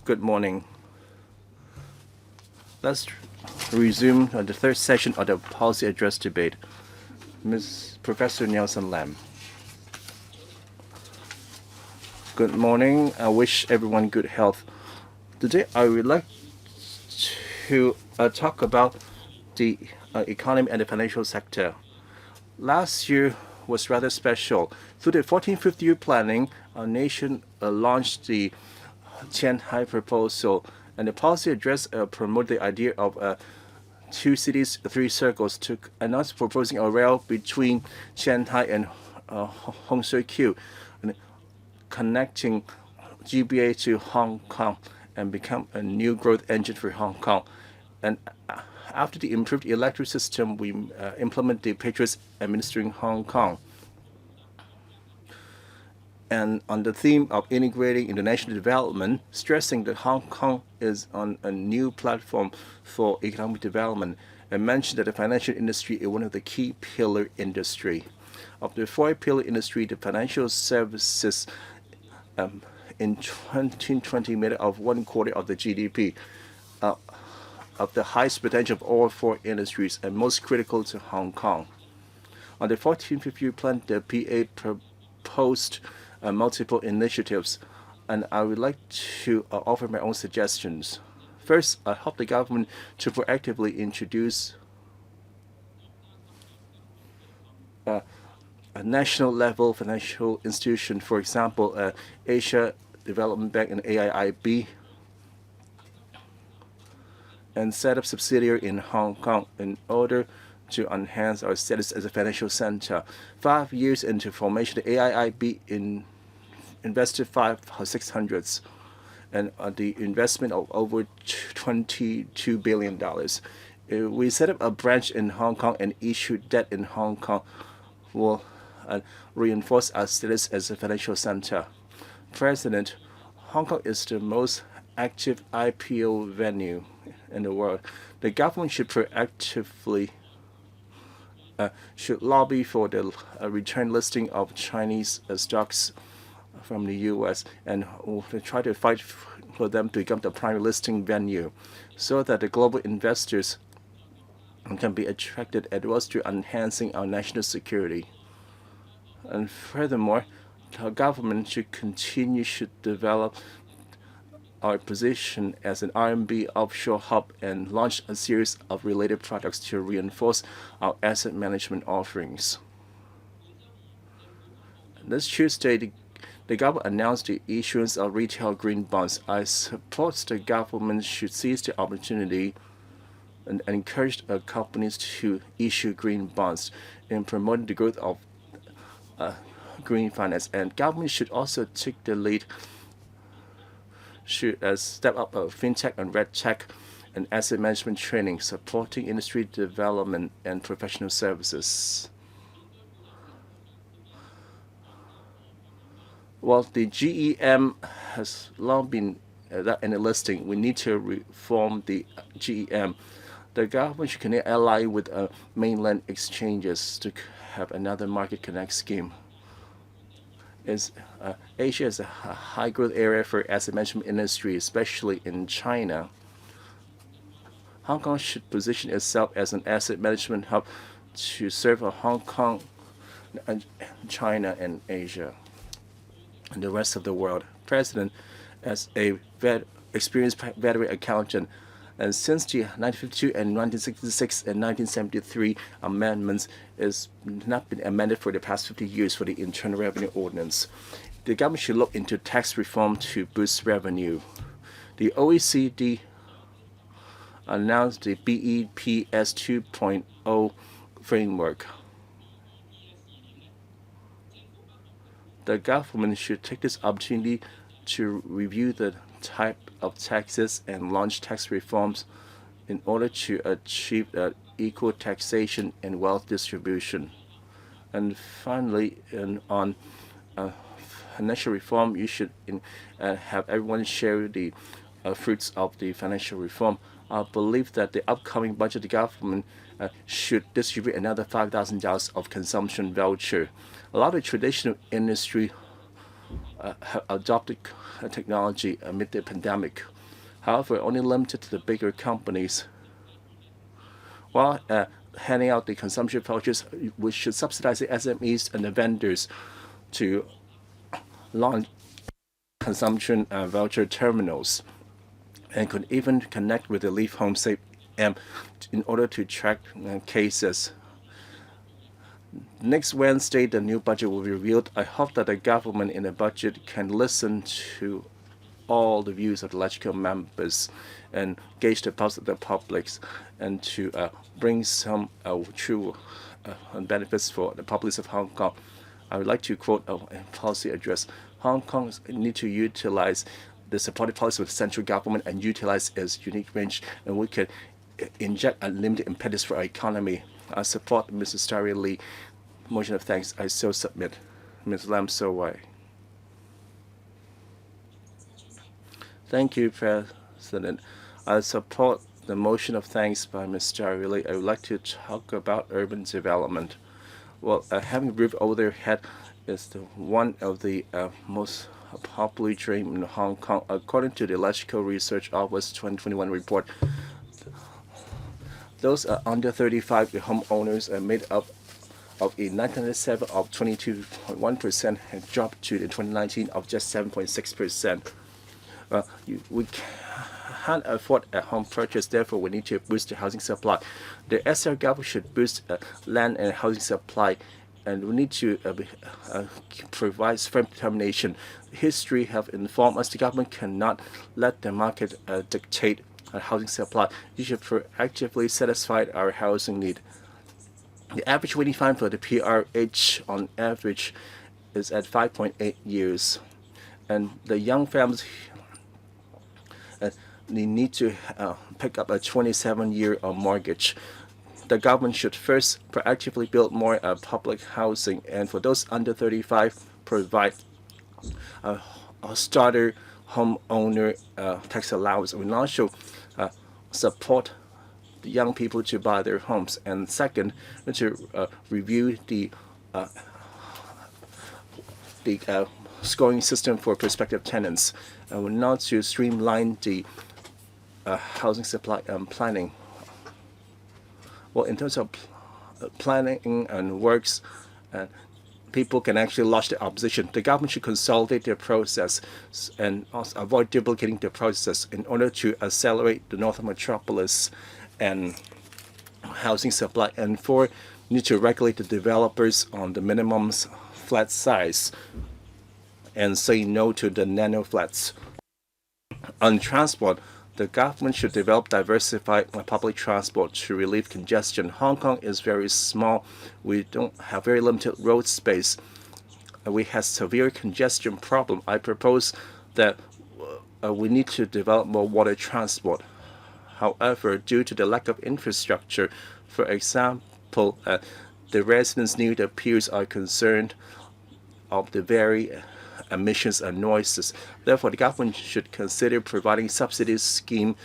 Good morning. Let's resume the third session of the policy address debate. Ms. Professor Nelson Lam. Good morning. I wish everyone good health. Today I would like to talk about the economy and the financial sector. Last year was rather special. Through the 14th Five-Year Planning, our nation launched the Shanghai Proposal, and the policy address promoted the idea of two cities, three circles, to announce proposing a rail between Shanghai and Hong Starry and connecting GBA to Hong Kong and become a new growth engine for Hong Kong. And after the improved electoral system, we implement the Patriots administering Hong Kong. And on the theme of integrating international development, stressing that Hong Kong is on a new platform for economic development, and mentioned that the financial industry is one of the key pillar industry. Of the four pillar industry, the financial services in 2020 made up of 1/4 of the GDP, of the highest potential of all four industries and most critical to Hong Kong. On the 14th Five-Year Plan, the PA proposed multiple initiatives, and I would like to offer my own suggestions. First, I hope the government to proactively introduce a national level financial institution, for example, Asia Development Bank and AIIB, and set up subsidiary in Hong Kong in order to enhance our status as a financial center. 5 years into formation, the AIIB invested 600 and the investment of over $22 billion. We set up a branch in Hong Kong and issued debt in Hong Kong will reinforce our status as a financial center. President, Hong Kong is the most active IPO venue in the world. The government should proactively should lobby for the return listing of Chinese stocks from the U.S. and try to fight for them to become the primary listing venue so that the global investors can be attracted as well as to enhancing our national security. And furthermore, our government should develop our position as an RMB offshore hub and launch a series of related products to reinforce our asset management offerings. This Tuesday, the government announced the issuance of retail green bonds. I support the government should seize the opportunity and encourage companies to issue green bonds in promoting the growth of green finance. And government should also take the lead, should step up fintech and red tech and asset management training, supporting industry development and professional services. While the GEM has long been in the listing, we need to reform the GEM. The government should connect ally with mainland exchanges to have another market connect scheme. Asia is a high growth area for asset management industry, especially in China. Hong Kong should position itself as an asset management hub to serve Hong Kong, China, and Asia, and the rest of the world. President, as a experienced veteran accountant, and since the 1952 and 1966 and 1973 amendments has not been amended for the past 50 years for the Internal Revenue Ordinance, the government should look into tax reform to boost revenue. The OECD announced the BEPS 2.0 framework. The government should take this opportunity to review the type of taxes and launch tax reforms in order to achieve equal taxation and wealth distribution. And finally, on financial reform, you should have everyone share the fruits of the financial reform. I believe that the upcoming budget of the government should distribute another $5,000 of consumption voucher. A lot of traditional industry have adopted technology amid the pandemic. However, only limited to the bigger companies. While handing out the consumption vouchers, we should subsidize the SMEs and the vendors to launch consumption voucher terminals, and could even connect with the Leave Home Safe app in order to track cases. Next Wednesday, the new budget will be revealed. I hope that the government in the budget can listen to all the views of the legislative members and gauge the pulse of the public, and to bring some true benefits for the populace of Hong Kong. I would like to quote a policy address. Hong Kong need to utilize the supportive policy of the central government and utilize its unique range, and we can inject unlimited impetus for our economy. I support Mrs. Starry LEE motion of thanks. I so submit. Ms. Lam So Wai. Thank you, President. I support the motion of thanks by Ms. Starry LEE. I would like to talk about urban development. Well, having a roof over their head is one of the most popular dream in Hong Kong. According to the Electrical Research Office 2021 report, those under 35 homeowners are made up of in 1997 of 22.1% and dropped to in 2019 of just 7.6%. We can't afford a home purchase, therefore we need to boost the housing supply. The SR government should boost land and housing supply, and we need to provide firm determination. History have informed us the government cannot let the market dictate housing supply. You should proactively satisfy our housing need. The average waiting time for the PRH on average is at 5.8 years, and the young families they need to pick up a 27-year mortgage. The government should first proactively build more public housing, and for those under 35, provide a starter homeowner tax allowance. We also support the young people to buy their homes. And second, to review the scoring system for prospective tenants. And we not to streamline the housing supply and planning. Well, in terms of planning and works, people can actually lodge their opposition. The government should consolidate their process and also avoid duplicating the process in order to accelerate the Northern Metropolis and housing supply. And four, need to regulate the developers on the minimum flat size and say no to the nano flats. On transport, the government should develop diversified public transport to relieve congestion. Hong Kong is very small. We don't have very limited road space. We have severe congestion problem. I propose that we need to develop more water transport. However, due to the lack of infrastructure, for example, the residents near the piers are concerned of the very emissions and noises. Therefore, the government should consider providing subsidy scheme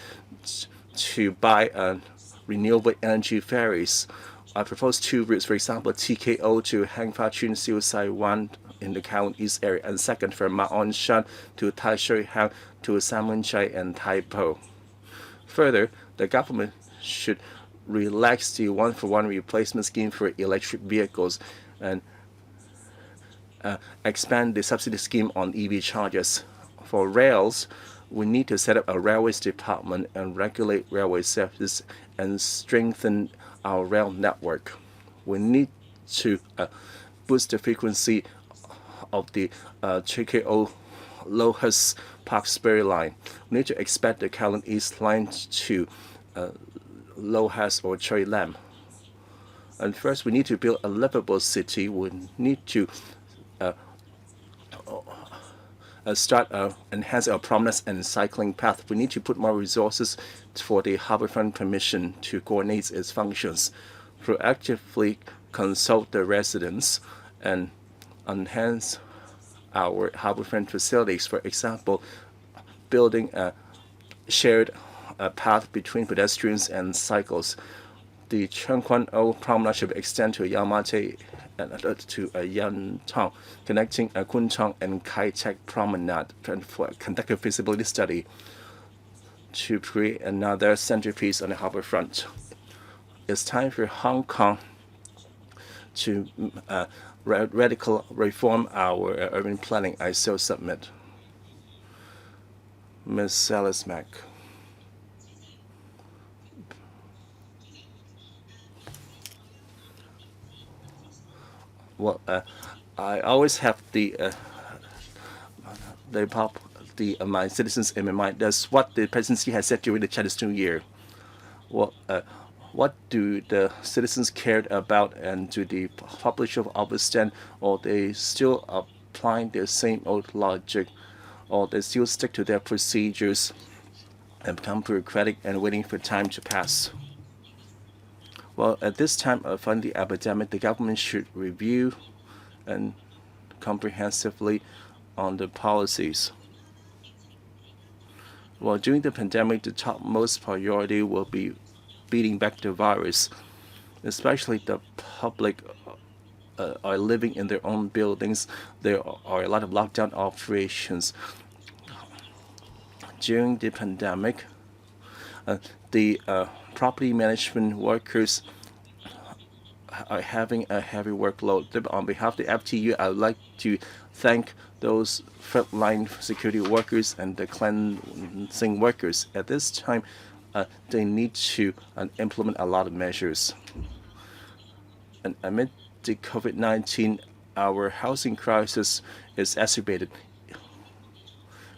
to buy renewable energy ferries. I propose two routes, for example, TKO to Hang Fa Chun Siu Sai Wan in the Kowloon East area, and second from Ma On Shan to Tai Shui Hang to San Wen Chai and Tai Po. Further, the government should relax the one-for-one replacement scheme for electric vehicles and expand the subsidy scheme on EV chargers. For rails, we need to set up a railways department and regulate railway services and strengthen our rail network. We need to boost the frequency of the TKO Lohas Park Spur line. We need to expand the Kowloon East line to Lohas or Cherry Lam. And first, we need to build a livable city. We need to enhance our promenade and cycling path. We need to put more resources for the Harbourfront Commission to coordinate its functions, proactively consult the residents, and enhance our harbourfront facilities. For example, building a shared path between pedestrians and cycles. The Chung Kwan O promenade should extend to Yamate to Yanton, connecting Kuntong and Kai Tak Promenade for a conductive feasibility study to create another centerpiece on the harbor front. It's time for Hong Kong to radical reform our urban planning. I so submit. Ms. Salis-Mack. Well, I always have my citizens in my mind. That's what the presidency has said during the Chinese New Year. Well, what do the citizens care about, and do the population understand, or they still applying the same old logic, or they still stick to their procedures and become bureaucratic and waiting for time to pass? Well, at this time of the epidemic, the government should review and comprehensively on the policies. Well, during the pandemic, the topmost priority will be beating back the virus, especially the public are living in their own buildings. There are a lot of lockdown operations. During the pandemic, the property management workers are having a heavy workload. On behalf of the FTU, I would like to thank those frontline security workers and the cleansing workers. At this time, they need to implement a lot of measures. And amid the COVID-19, our housing crisis is exacerbated.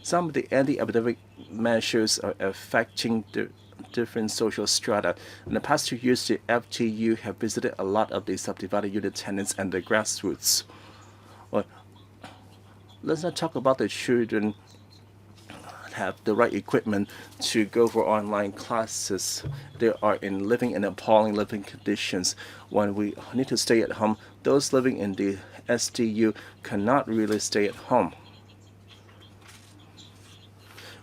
Some of the anti-epidemic measures are affecting the different social strata. In the past 2 years, the FTU have visited a lot of the subdivided unit tenants and the grassroots. Well, let's not talk about the children have the right equipment to go for online classes. They are living in appalling living conditions. When we need to stay at home, those living in the SDU cannot really stay at home.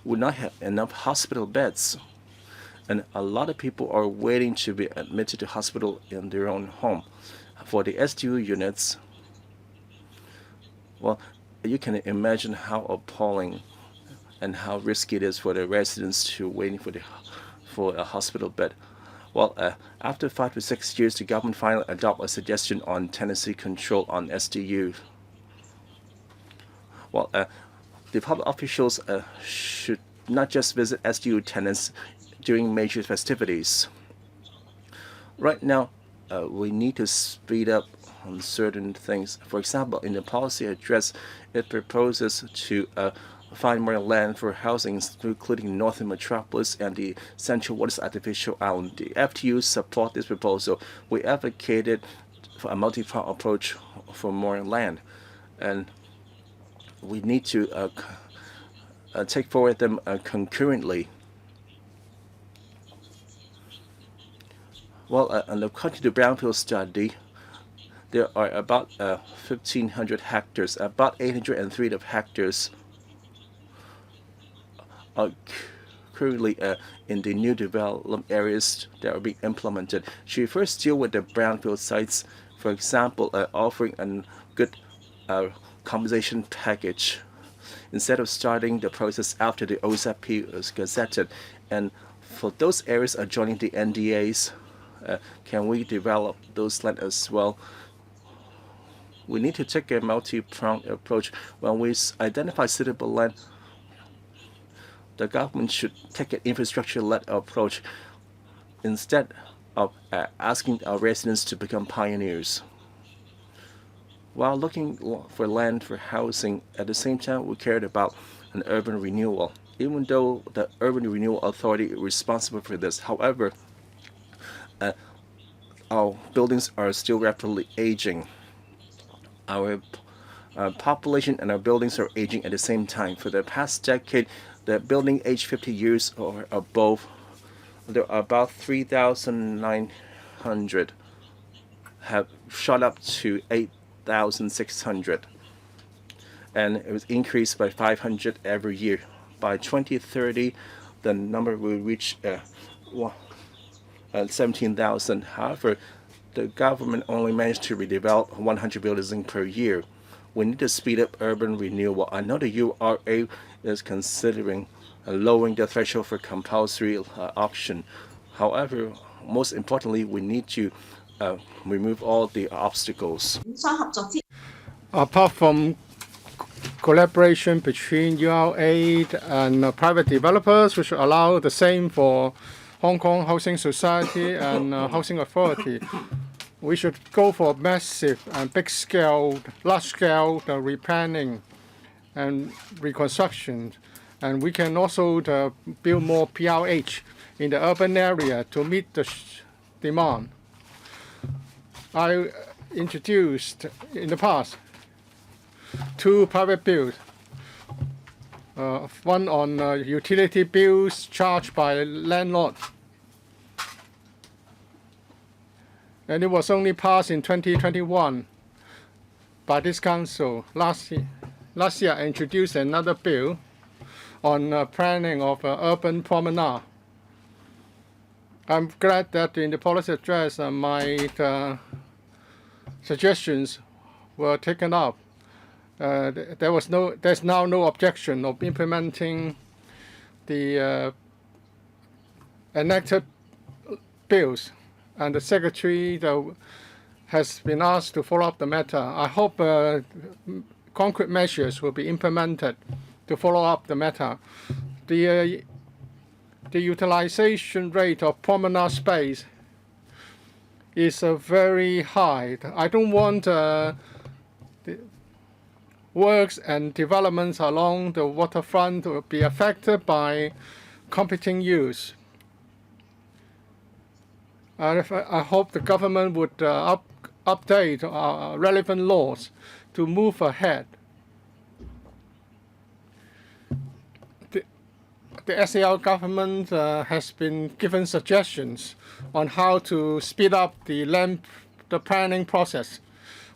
We not have enough hospital beds, and a lot of people are waiting to be admitted to hospital in their own home. For the SDU units, well, you can imagine how appalling and how risky it is for the residents to waiting for a hospital bed. Well, after 5 to 6 years, the government finally adopted a suggestion on tenancy control on SDU. Well, the public officials should not just visit SDU tenants during major festivities. Right now, we need to speed up on certain things. For example, in the policy address, it proposes to find more land for housing, including Northern Metropolis and the Central Waters Artificial Island. The FTU support this proposal. We advocated for a multi-pronged approach for more land, and we need to take forward them concurrently. Well, according to the Brownfield study, there are about 1,500 hectares. About 803 of hectares are currently in the new development areas that are being implemented. Should we first deal with the brownfield sites, for example, offering a good compensation package instead of starting the process after the OZP is gazetted? And for those areas adjoining the NDAs, can we develop those land as well? We need to take a multi-pronged approach. When we identify suitable land, the government should take an infrastructure-led approach instead of asking our residents to become pioneers. While looking for land for housing, at the same time, we cared about an urban renewal. Even though the Urban Renewal Authority is responsible for this, however, our buildings are still rapidly aging. Our population and our buildings are aging at the same time. For the past decade, the building aged 50 years or above, there are about 3,900 have shot up to 8,600, and it was increased by 500 every year. By 2030, the number will reach 17,000. However, the government only managed to redevelop 100 buildings per year. We need to speed up urban renewal. I know the URA is considering lowering the threshold for compulsory auction. However, most importantly, we need to remove all the obstacles. Apart from collaboration between URA and private developers, we should allow the same for Hong Kong Housing Society and Housing Authority. We should go for massive and big-scale, large-scale replanning and reconstruction. And we can also build more PRH in the urban area to meet the demand. I introduced in the past 2 private bills, one on utility bills charged by landlords. And it was only passed in 2021 by this council. Last year I introduced another bill on planning of urban promenade. I'm glad that in the policy address my suggestions were taken up. There's now no objection of implementing the enacted bills, and the Secretary has been asked to follow up the matter. I hope concrete measures will be implemented to follow up the matter. The utilization rate of promenade space is very high. I don't want the works and developments along the waterfront to be affected by competing use. I hope the government would update relevant laws to move ahead. The SAR government has been given suggestions on how to speed up the planning process.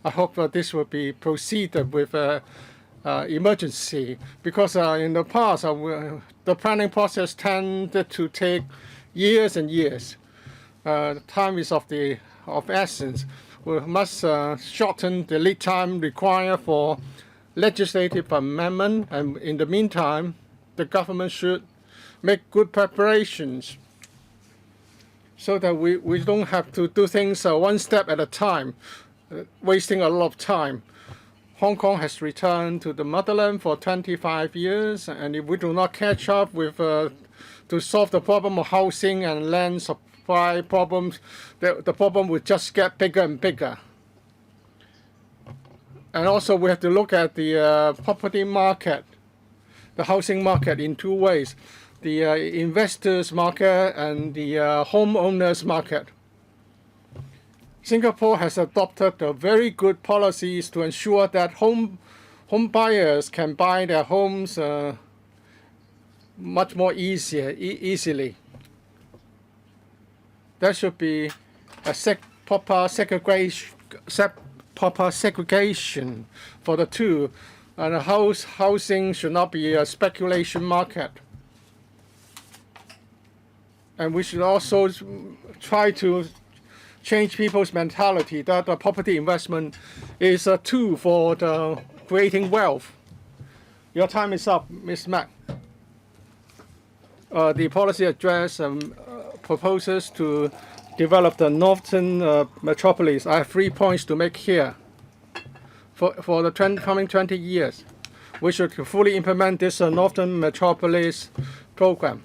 I hope that this will be proceeded with emergency, because in the past the planning process tended to take years and years. Time is of essence. We must shorten the lead time required for legislative amendment, and in the meantime, the government should make good preparations so that we don't have to do things one step at a time, wasting a lot of time. Hong Kong has returned to the motherland for 25 years, and if we do not catch up with to solve the problem of housing and land supply problems, the problem will just get bigger and bigger. And also we have to look at the property market, the housing market, in 2 ways: the investors market and the homeowners market. Singapore has adopted very good policies to ensure that home buyers can buy their homes much more easily. There should be a proper segregation for the two, and housing should not be a speculation market. And we should also try to change people's mentality that the property investment is a tool for creating wealth. Your time is up, Ms. Mack. The policy address proposes to develop the Northern Metropolis. I have 3 points to make here. For the coming 20 years, we should fully implement this Northern Metropolis program.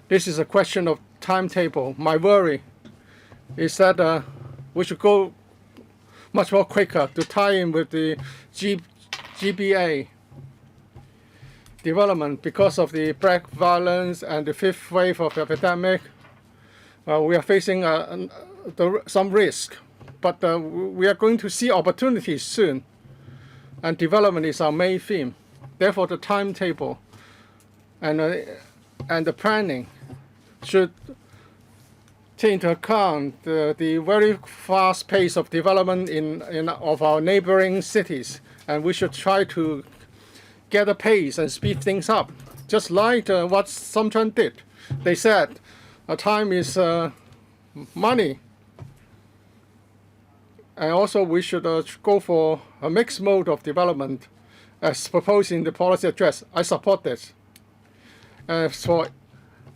This is a question of timetable. My worry is that we should go much more quicker to tie in with the GBA development. Because of the black violence and the 5th wave of the epidemic, we are facing some risk, but we are going to see opportunities soon, and development is our main theme. Therefore, the timetable and the planning should take into account the very fast pace of development of our neighboring cities, and we should try to get a pace and speed things up, just like what Sumtrun did. They said time is money, And also we should go for a mixed mode of development as proposed in the policy address. I support this. So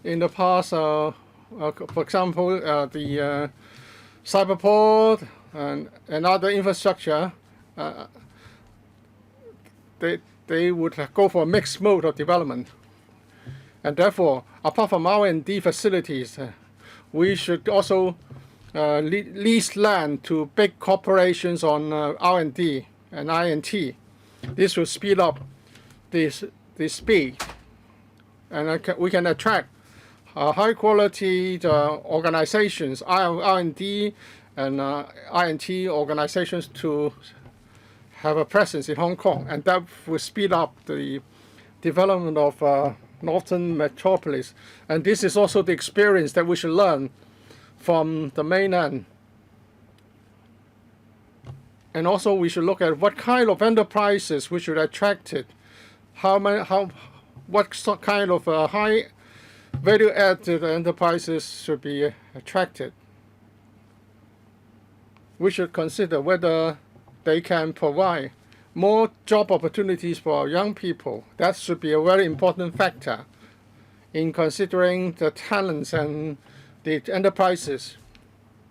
in the past, for example, the cyberport and other infrastructure, they would go for a mixed mode of development. And therefore, apart from R&D facilities, we should also lease land to big corporations on R&D and I&T. This will speed up the speed, and we can attract high-quality organizations, R&D and I&T organizations to have a presence in Hong Kong, and that will speed up the development of Northern Metropolis. And this is also the experience that we should learn from the mainland. And also we should look at what kind of enterprises we should attract it. What kind of high value-added enterprises should be attracted. We should consider whether they can provide more job opportunities for our young people. That should be a very important factor in considering the talents and the enterprises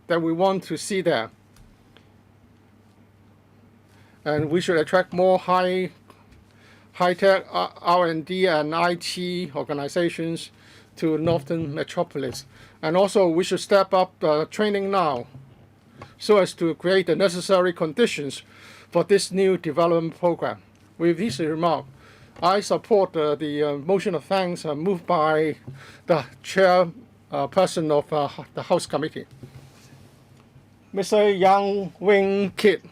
that we want to see there. And we should attract more high-tech R&D and IT organizations to Northern Metropolis. And also we should step up training now so as to create the necessary conditions for this new development program. With this remark, I support the motion of thanks moved by the chairperson of the House Committee. Mr. Yang Wing Kit,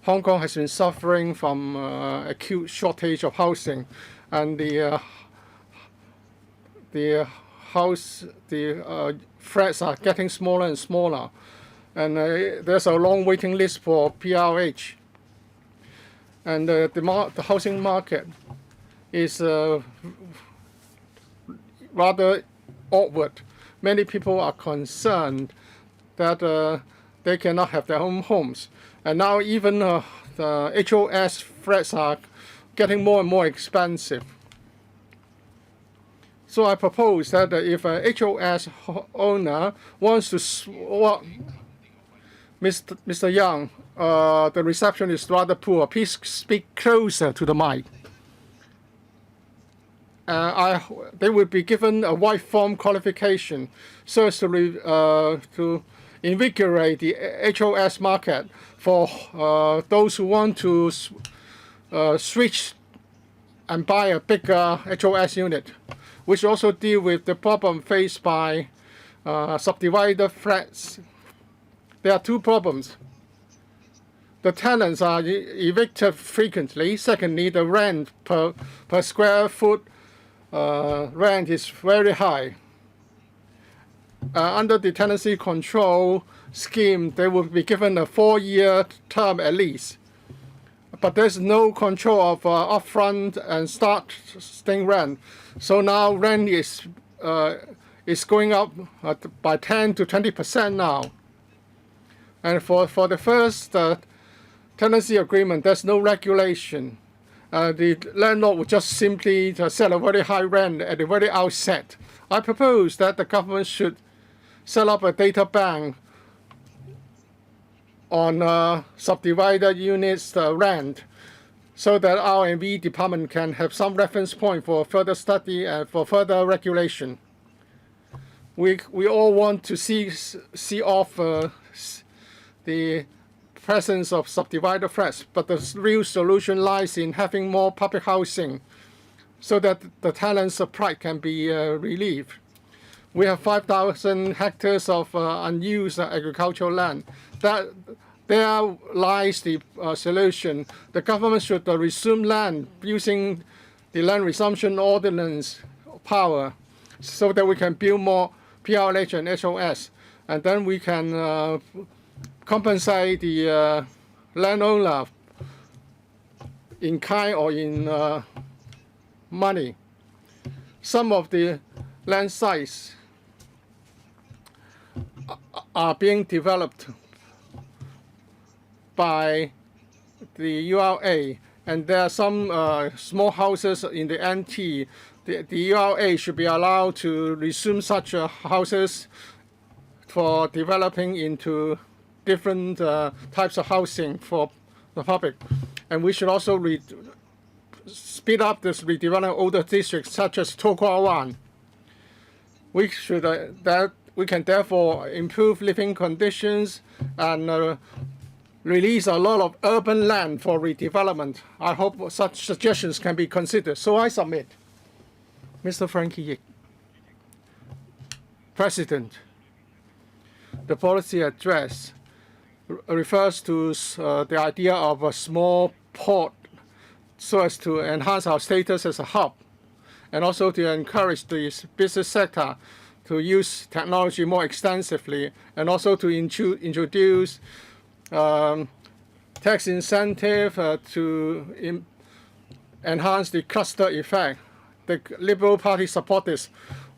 Hong Kong has been suffering from acute shortage of housing, and the flats are getting smaller and smaller, and there's a long waiting list for PRH. And the housing market is rather awkward. Many people are concerned that they cannot have their own homes. And now even the HOS flats are getting more and more expensive. So I propose that if a HOS owner wants to Mr. Yang, the reception is rather poor. Please speak closer to the mic. They will be given a white form qualification so as to invigorate the HOS market for those who want to switch and buy a bigger HOS unit, which also deal with the problem faced by subdivided flats. There are two problems. The tenants are evicted frequently. Secondly, the rent per square foot rent is very high. Under the tenancy control scheme, they will be given a 4-year term at least. But there's no control of upfront and starting rent. So now rent is going up by 10 to 20% now. And for the first tenancy agreement, there's no regulation. The landlord would just simply set a very high rent at the very outset. I propose that the government should set up a data bank on subdivided units rent, so that our R&D department can have some reference point for further study and for further regulation. We all want to see off the presence of subdivided flats, but the real solution lies in having more public housing so that the tenants' supply can be relieved. We have 5,000 hectares of unused agricultural land. There lies the solution. The government should resume land using the Land Resumption Ordinance power so that we can build more PRH and HOS. And then we can compensate the landowner in kind or in money. Some of the land sites are being developed by the URA, and there are some small houses in the NT. The URA should be allowed to resume such houses for developing into different types of housing for the public. And we should also speed up this redevelopment of older districts such as Tokwa. We should we can therefore improve living conditions and release a lot of urban land for redevelopment. I hope such suggestions can be considered. So I submit. Mr. Frankie Yik. President, the policy address refers to the idea of a small port so as to enhance our status as a hub, and also to encourage the business sector to use technology more extensively, and also to introduce tax incentive to enhance the cluster effect. The Liberal Party support this.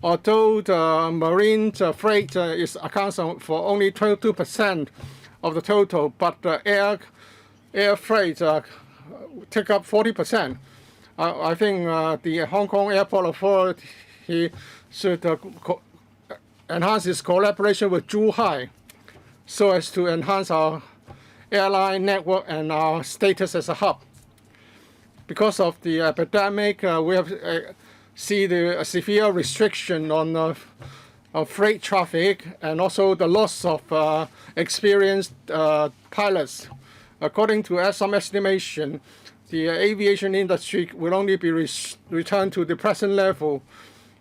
Although the marine freight accounts for only 22% of the total, but the air freight take up 40%. I think the Hong Kong Airport Authority should enhance its collaboration with Zhuhai so as to enhance our airline network and our status as a hub. Because of the epidemic, we have see the severe restriction on freight traffic and also the loss of experienced pilots. According to some estimation, the aviation industry will only be returned to the present level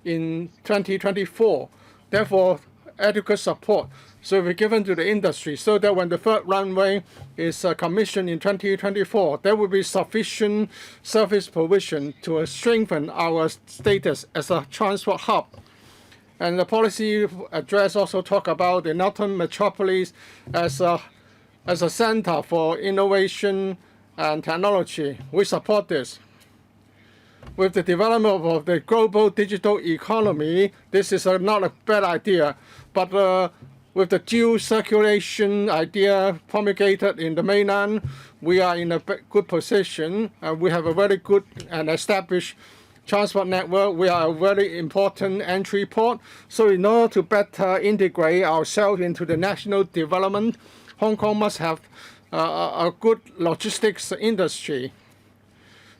in 2024. Therefore, adequate support should be given to the industry so that when the third runway is commissioned in 2024, there will be sufficient service provision to strengthen our status as a transport hub. And the policy address also talk about the Northern Metropolis as a center for innovation and technology. We support this. With the development of the global digital economy, this is not a bad idea. But with the dual circulation idea promulgated in the mainland, we are in a good position. We have a very good and established transport network. We are a very important entry port. So in order to better integrate ourselves into the national development, Hong Kong must have a good logistics industry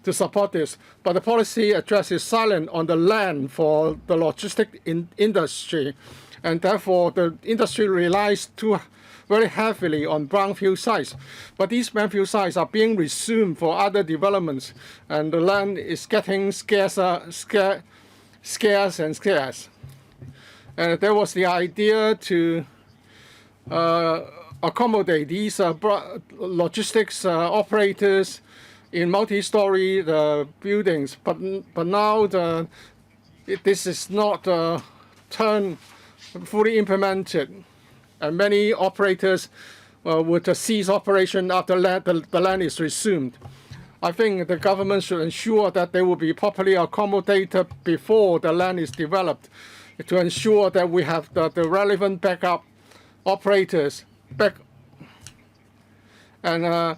to support this. But the policy address is silent on the land for the logistic industry. And therefore, the industry relies very heavily on brownfield sites. But these brownfield sites are being resumed for other developments, and the land is getting scarce and scarce. And there was the idea to accommodate these logistics operators in multi-story buildings. But now this is not fully implemented, and many operators would cease operation after the land is resumed. I think the government should ensure that they will be properly accommodated before the land is developed, to ensure that we have the relevant backup operators. And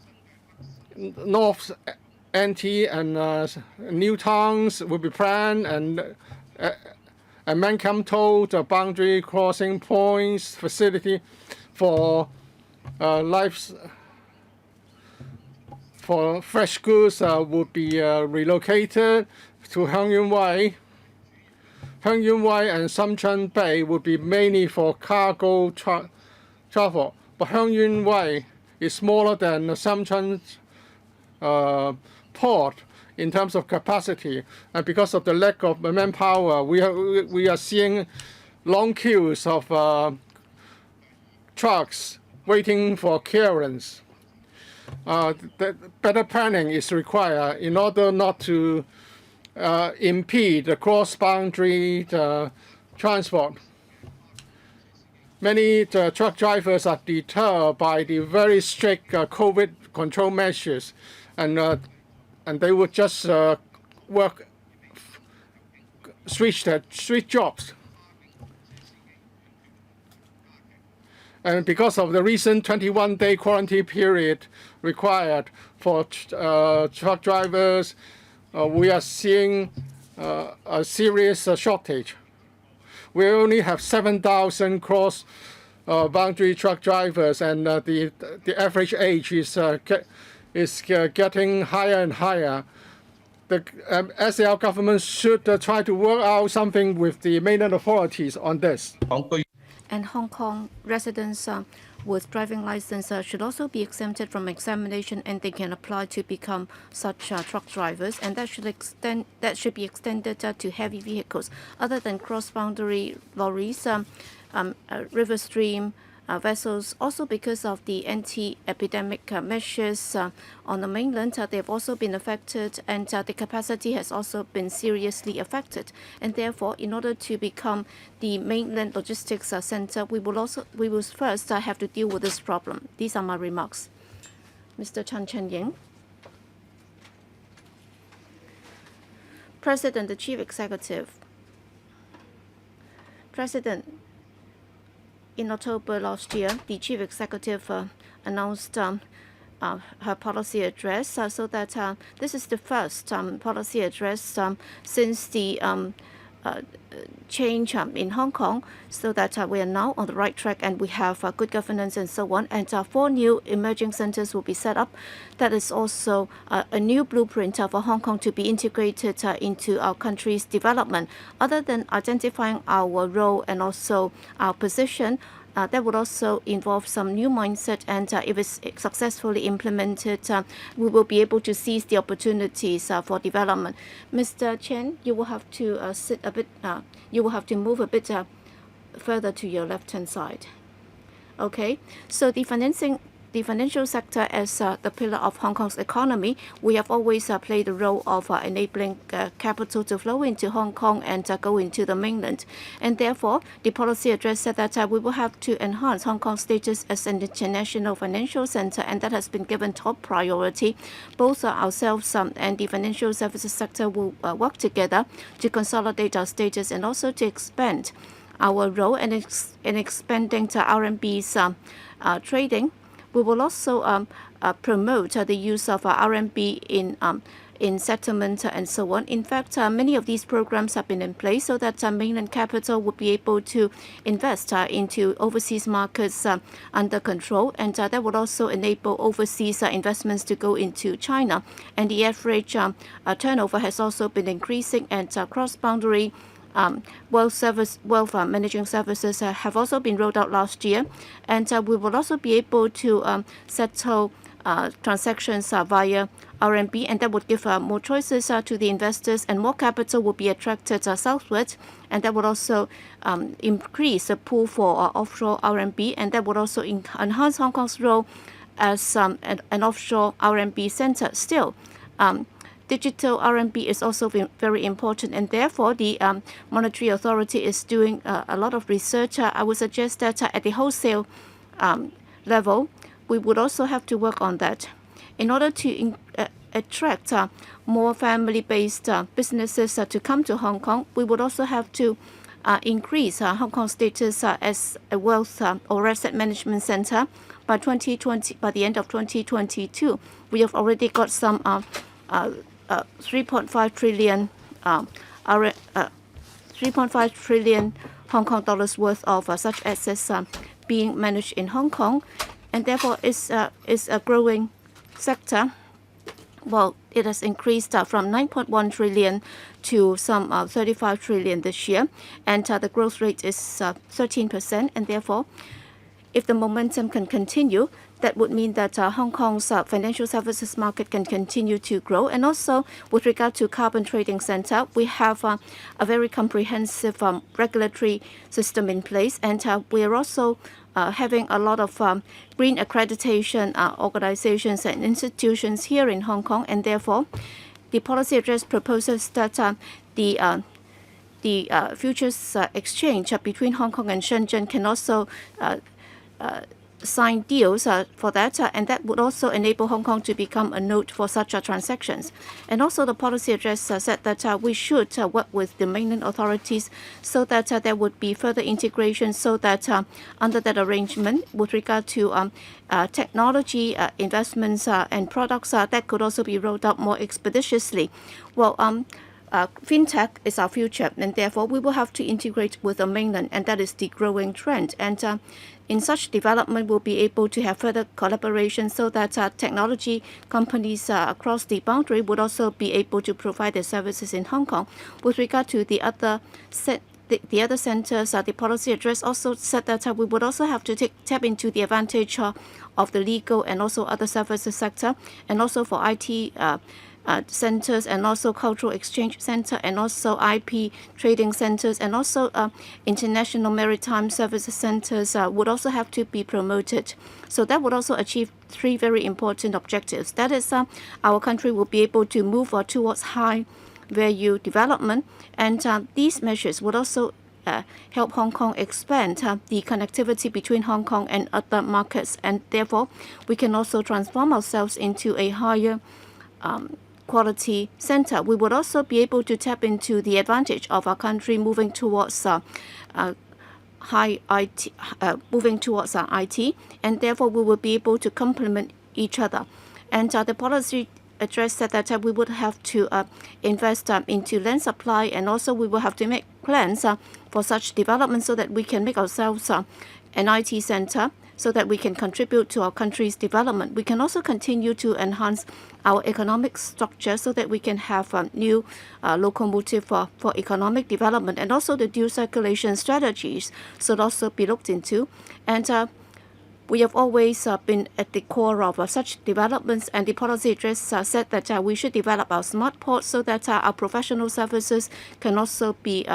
North NT and new towns will be planned, and Mancam told the boundary crossing points facility for fresh goods would be relocated to Hung Yuen Wai. Hung Yuen Wai and Sam Chun Bay would be mainly for cargo travel, but Hung Yuen Wai is smaller than Sam Chun port in terms of capacity, and because of the lack of manpower, we are seeing long queues of trucks waiting for clearance. Better planning is required in order not to impede the cross-boundary transport. Many truck drivers are deterred by the very strict COVID control measures, and they would just switch jobs. And because of the recent 21-day quarantine period required for truck drivers, we are seeing a serious shortage. We only have 7,000 cross-boundary truck drivers, and the average age is getting higher and higher. The SAR government should try to work out something with the mainland authorities on this. And Hong Kong residents with driving license should also be exempted from examination, and they can apply to become such truck drivers, and that should be extended to heavy vehicles other than cross-boundary lorries, river stream vessels. Also, because of the anti-epidemic measures on the mainland, they have also been affected, and the capacity has also been seriously affected. And therefore, in order to become the mainland logistics center, we will first have to deal with this problem. These are my remarks. Mr. Chan Chen-ying. President, the Chief Executive. President, in October last year, the Chief Executive announced her policy address, so that this is the first policy address since the change in Hong Kong, so that we are now on the right track and we have good governance and so on. And 4 new emerging centers will be set up. That is also a new blueprint for Hong Kong to be integrated into our country's development. Other than identifying our role and also our position, that would also involve some new mindset, and if it's successfully implemented, we will be able to seize the opportunities for development. Mr. Chen, you will have to you will have to move a bit further to your left-hand side. Okay, so the financial sector as the pillar of Hong Kong's economy, we have always played the role of enabling capital to flow into Hong Kong and go into the mainland. And therefore, the policy address said that we will have to enhance Hong Kong's status as an international financial center, and that has been given top priority. Both ourselves and the financial services sector will work together to consolidate our status and also to expand our role in expanding to RMB's trading. We will also promote the use of RMB in settlement and so on. In fact, many of these programs have been in place so that mainland capital would be able to invest into overseas markets under control, and that would also enable overseas investments to go into China. And the average turnover has also been increasing, and cross-boundary wealth managing services have also been rolled out last year, and we will also be able to settle transactions via RMB, and that would give more choices to the investors, and more capital will be attracted southwards, and that would also increase the pool for offshore RMB, and that would also enhance Hong Kong's role as an offshore RMB center. Still, digital RMB is also very important, and therefore the Monetary Authority is doing a lot of research. I would suggest that at the wholesale level, we would also have to work on that. In order to attract more family-based businesses to come to Hong Kong, we would also have to increase Hong Kong's status as a wealth or asset management center. By the end of 2022, we have already got some 3.5 trillion 3.5 trillion Hong Kong dollars worth of such assets being managed in Hong Kong, and therefore is a growing sector. Well, it has increased from 9.1 trillion to some 35 trillion this year, and the growth rate is 13%, and therefore, if the momentum can continue, that would mean that Hong Kong's financial services market can continue to grow. And also, with regard to carbon trading center, we have a very comprehensive regulatory system in place, and we are also having a lot of green accreditation organizations and institutions here in Hong Kong, and therefore, the policy address proposes that the futures exchange between Hong Kong and Shenzhen can also sign deals for that, and that would also enable Hong Kong to become a node for such transactions. And also the policy address said that we should work with the mainland authorities so that there would be further integration, so that under that arrangement with regard to technology investments and products that could also be rolled out more expeditiously. Well, fintech is our future, and therefore we will have to integrate with the mainland, and that is the growing trend. And in such development, we'll be able to have further collaboration so that technology companies across the boundary would also be able to provide their services in Hong Kong. With regard to the other centers, the policy address also said that we would also have to tap into the advantage of the legal and also other services sector, and also for IT centers, and also cultural exchange center, and also IP trading centers, and also international maritime services centers would also have to be promoted. So that would also achieve three very important objectives. That is, our country will be able to move towards high value development, and these measures would also help Hong Kong expand the connectivity between Hong Kong and other markets, and therefore we can also transform ourselves into a higher quality center. We would also be able to tap into the advantage of our country moving towards high IT, IT, and therefore we will be able to complement each other. And the policy address said that we would have to invest into land supply, and also we will have to make plans for such development so that we can make ourselves an IT center, so that we can contribute to our country's development. We can also continue to enhance our economic structure so that we can have new locomotive for economic development, and also the dual circulation strategies should also be looked into. And we have always been at the core of such developments, and the policy address said that we should develop our smart ports so that our professional services can also be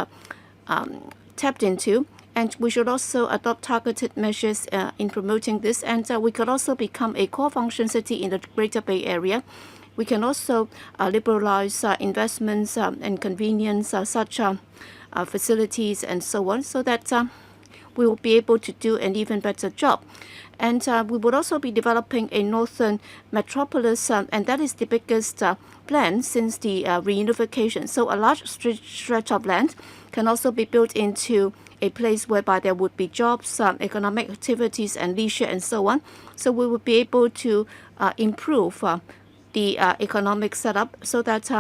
tapped into. And we should also adopt targeted measures in promoting this. And we could also become a core function city in the Greater Bay Area. We can also liberalize investments and convenience such facilities and so on, so that we will be able to do an even better job. And we would also be developing a Northern Metropolis, and that is the biggest plan since the reunification. So a large stretch of land can also be built into a place whereby there would be jobs, economic activities, and leisure, and so on. So we would be able to improve the economic setup, so that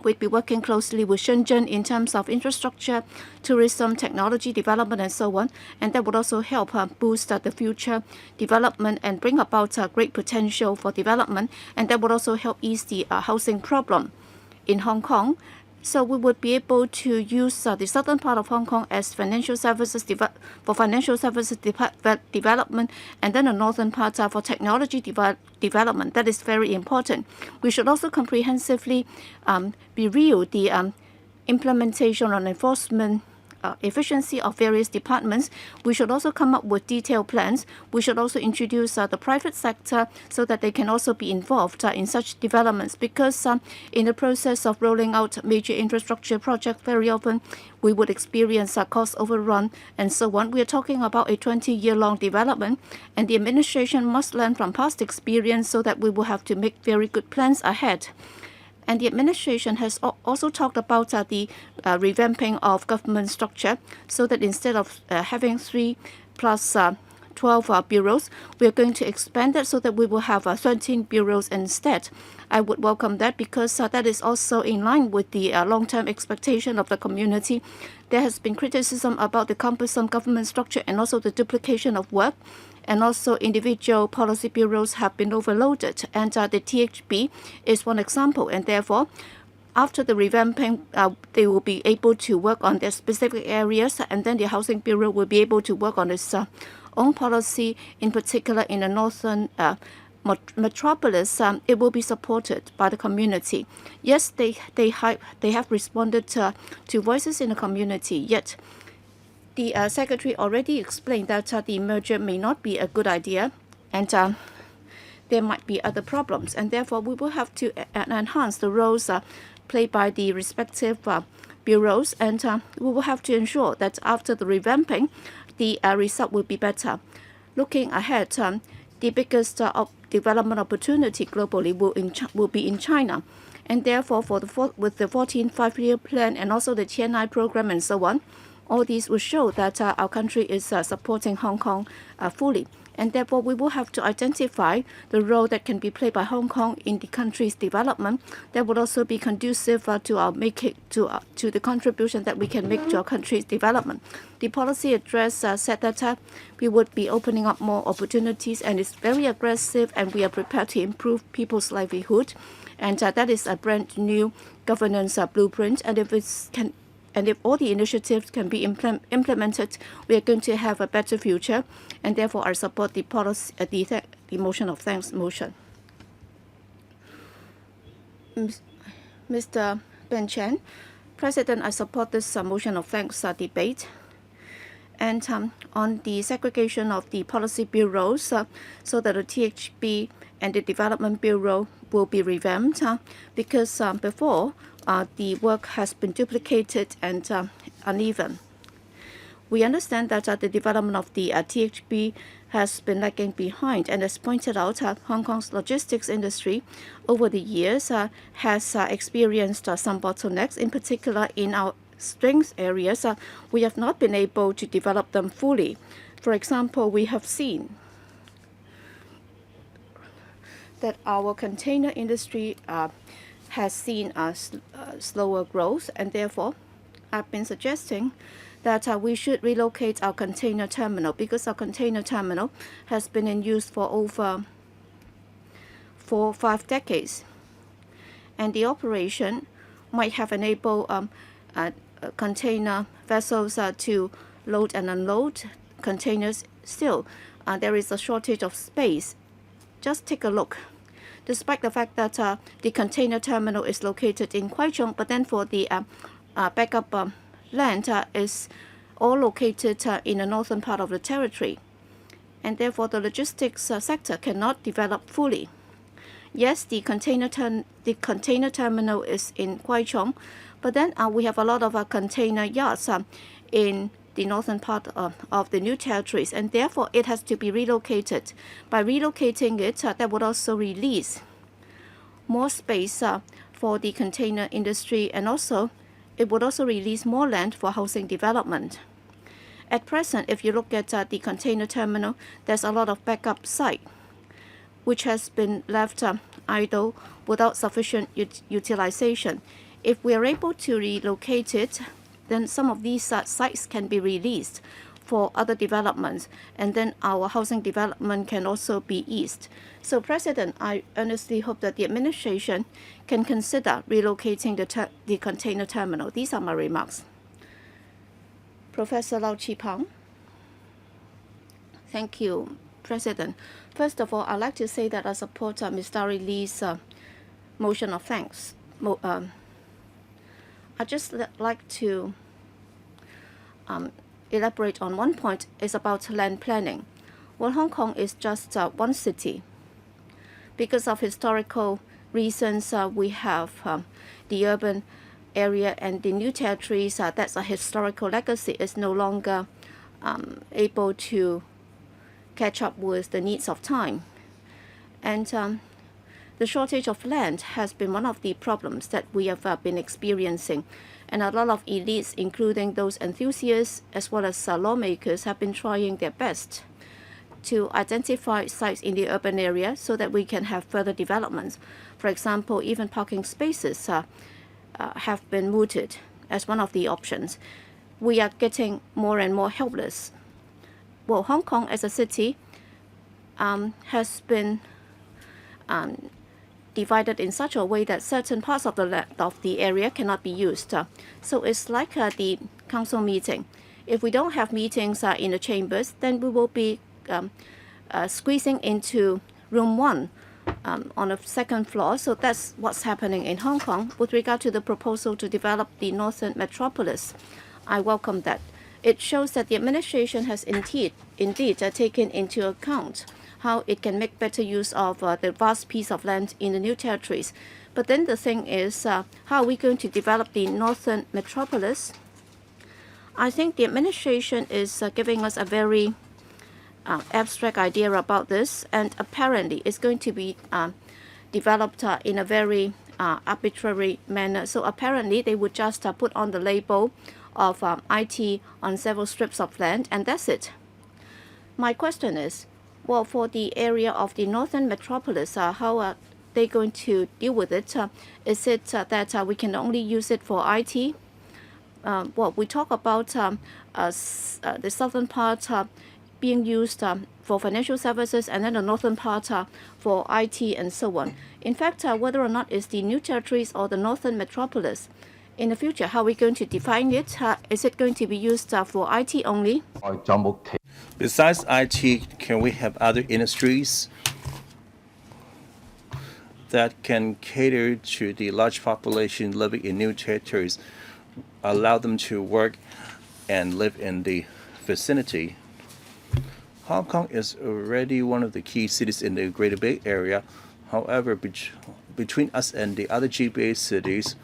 we'd be working closely with Shenzhen in terms of infrastructure, tourism, technology development, and so on. And that would also help boost the future development and bring about great potential for development. And that would also help ease the housing problem in Hong Kong. So we would be able to use the southern part of Hong Kong as financial services for financial services development, and then the northern part for technology development. That is very important. We should also comprehensively review the implementation and enforcement efficiency of various departments. We should also come up with detailed plans. We should also introduce the private sector so that they can also be involved in such developments, because in the process of rolling out major infrastructure projects, very often we would experience a cost overrun and so on. We are talking about a 20-year-long development, and the administration must learn from past experience so that we will have to make very good plans ahead. And the administration has also talked about the revamping of government structure, so that instead of having 3 plus 12 bureaus, we are going to expand it so that we will have 13 bureaus instead. I would welcome that, because that is also in line with the long-term expectation of the community. There has been criticism about the cumbersome government structure and also the duplication of work. And also individual policy bureaus have been overloaded, and the THB is one example. And therefore, after the revamping, they will be able to work on their specific areas, and then the Housing Bureau will be able to work on its own policy, in particular in the Northern Metropolis. It will be supported by the community. Yes, they have responded to voices in the community, yet the Secretary already explained that the merger may not be a good idea, and there might be other problems, and therefore we will have to enhance the roles played by the respective bureaus, and we will have to ensure that after the revamping, the result will be better. looking ahead, the biggest development opportunity globally will be in China. And therefore, with the 14th Five-Year Plan and also the TNI program and so on, all these will show that our country is supporting Hong Kong fully. And therefore, we will have to identify the role that can be played by Hong Kong in the country's development that would also be conducive to the contribution that we can make to our country's development. The policy address said that we would be opening up more opportunities, and it's very aggressive, and we are prepared to improve people's livelihood. And that is a brand new governance blueprint. And if all the initiatives can be implemented, we are going to have a better future. And therefore, I support the policy, the motion of thanks motion. Mr. Ben Chen, President, I support this motion of thanks debate. And on the segregation of the policy bureaus, so that the THB and the Development Bureau will be revamped, because before the work has been duplicated and uneven. We understand that the development of the THB has been lagging behind, and as pointed out, Hong Kong's logistics industry over the years has experienced some bottlenecks, in particular in our strength areas. We have not been able to develop them fully. For example, we have seen that our container industry has seen a slower growth, and therefore I've been suggesting that we should relocate our container terminal, because our container terminal has been in use for over 4 or 5 decades, and the operation might have enabled container vessels to load and unload containers. Still, there is a shortage of space. Just take a look. Despite the fact that the container terminal is located in Kwai Chung, but then for the backup land is all located in the northern part of the territory. And therefore, the logistics sector cannot develop fully. Yes, the container terminal is in Kwai Chung, but then we have a lot of container yards in the northern part of the new territories, and therefore it has to be relocated. By relocating it, that would also release more space for the container industry, and also it would also release more land for housing development. At present, if you look at the container terminal, there's a lot of backup site which has been left idle without sufficient utilization. If we are able to relocate it, then some of these sites can be released for other developments, and then our housing development can also be eased. So, President, I earnestly hope that the administration can consider relocating the container terminal. These are my remarks. Professor Lau Chi-Pang. Thank you, President. First of all, I'd like to say that I support Ms. Starry Lee's motion of thanks. I'd just like to elaborate on one point. Is about land planning. Well, Hong Kong is just one city. Because of historical reasons, we have the urban area and the new territories. That's a historical legacy, is no longer able to catch up with the needs of time. And the shortage of land has been one of the problems that we have been experiencing. And a lot of elites, including those enthusiasts as well as lawmakers, have been trying their best to identify sites in the urban area so that we can have further developments. For example, even parking spaces have been mooted as one of the options. We are getting more and more helpless. Well, Hong Kong as a city has been divided in such a way that certain parts of the area cannot be used. So it's like the council meeting. If we don't have meetings in the chambers, then we will be squeezing into room 1 on the second floor. So that's what's happening in Hong Kong. With regard to the proposal to develop the Northern Metropolis, I welcome that. It shows that the administration has indeed taken into account how it can make better use of the vast piece of land in the new territories. But then the thing is, how are we going to develop the Northern Metropolis? I think the administration is giving us a very abstract idea about this, and apparently it's going to be developed in a very arbitrary manner. So apparently they would just put on the label of IT on several strips of land, and that's it. My question is, well, for the area of the Northern Metropolis, how are they going to deal with it? Is it that we can only use it for IT? Well, we talk about the southern part being used for financial services, and then the northern part for IT and so on. In fact, whether or not it's the new territories or the Northern Metropolis, in the future, how are we going to define it? Is it going to be used for IT only? Besides IT, can we have other industries that can cater to the large population living in new territories, allow them to work and live in the vicinity? Hong Kong is already one of the key cities in the Greater Bay Area. However, between us and the other GBA cities,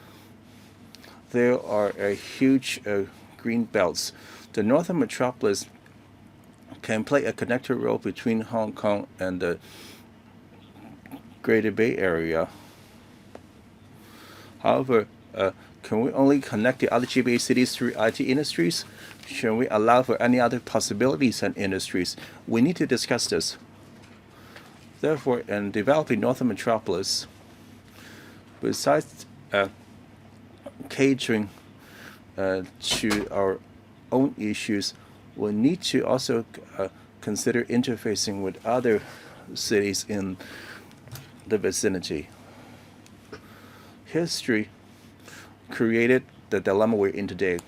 there are a huge green belts. The Northern Metropolis can play a connector role between Hong Kong and the Greater Bay Area. However, can we only connect the other GBA cities through IT industries? Should we allow for any other possibilities and industries? We need to discuss this. Therefore, in developing Northern Metropolis, besides catering to our own issues, we need to also consider interfacing with other cities in the vicinity. History created the dilemma we're in today.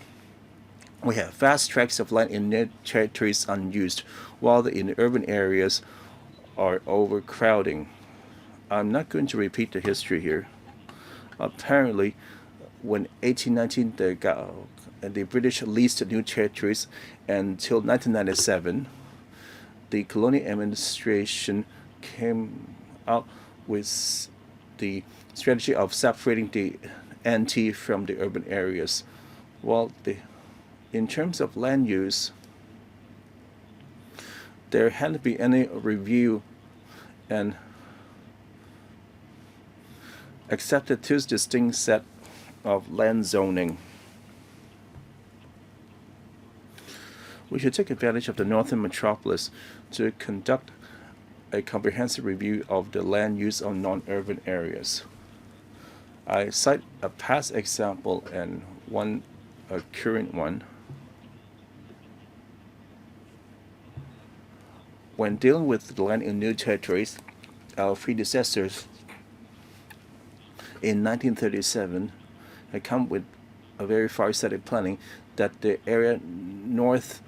We have vast tracts of land in new territories unused, while in the urban areas are overcrowding. I'm not going to repeat the history here. Apparently, when 1819 the British leased new territories until 1997, the colonial administration came out with the strategy of separating the NT from the urban areas. While in terms of land use, there hadn't been any review and accepted two distinct sets of land zoning. We should take advantage of the Northern Metropolis to conduct a comprehensive review of the land use of non-urban areas. I cite a past example and a current one. When dealing with the land in new territories, our predecessors in 1937 had come with a very far-sighted planning that the area north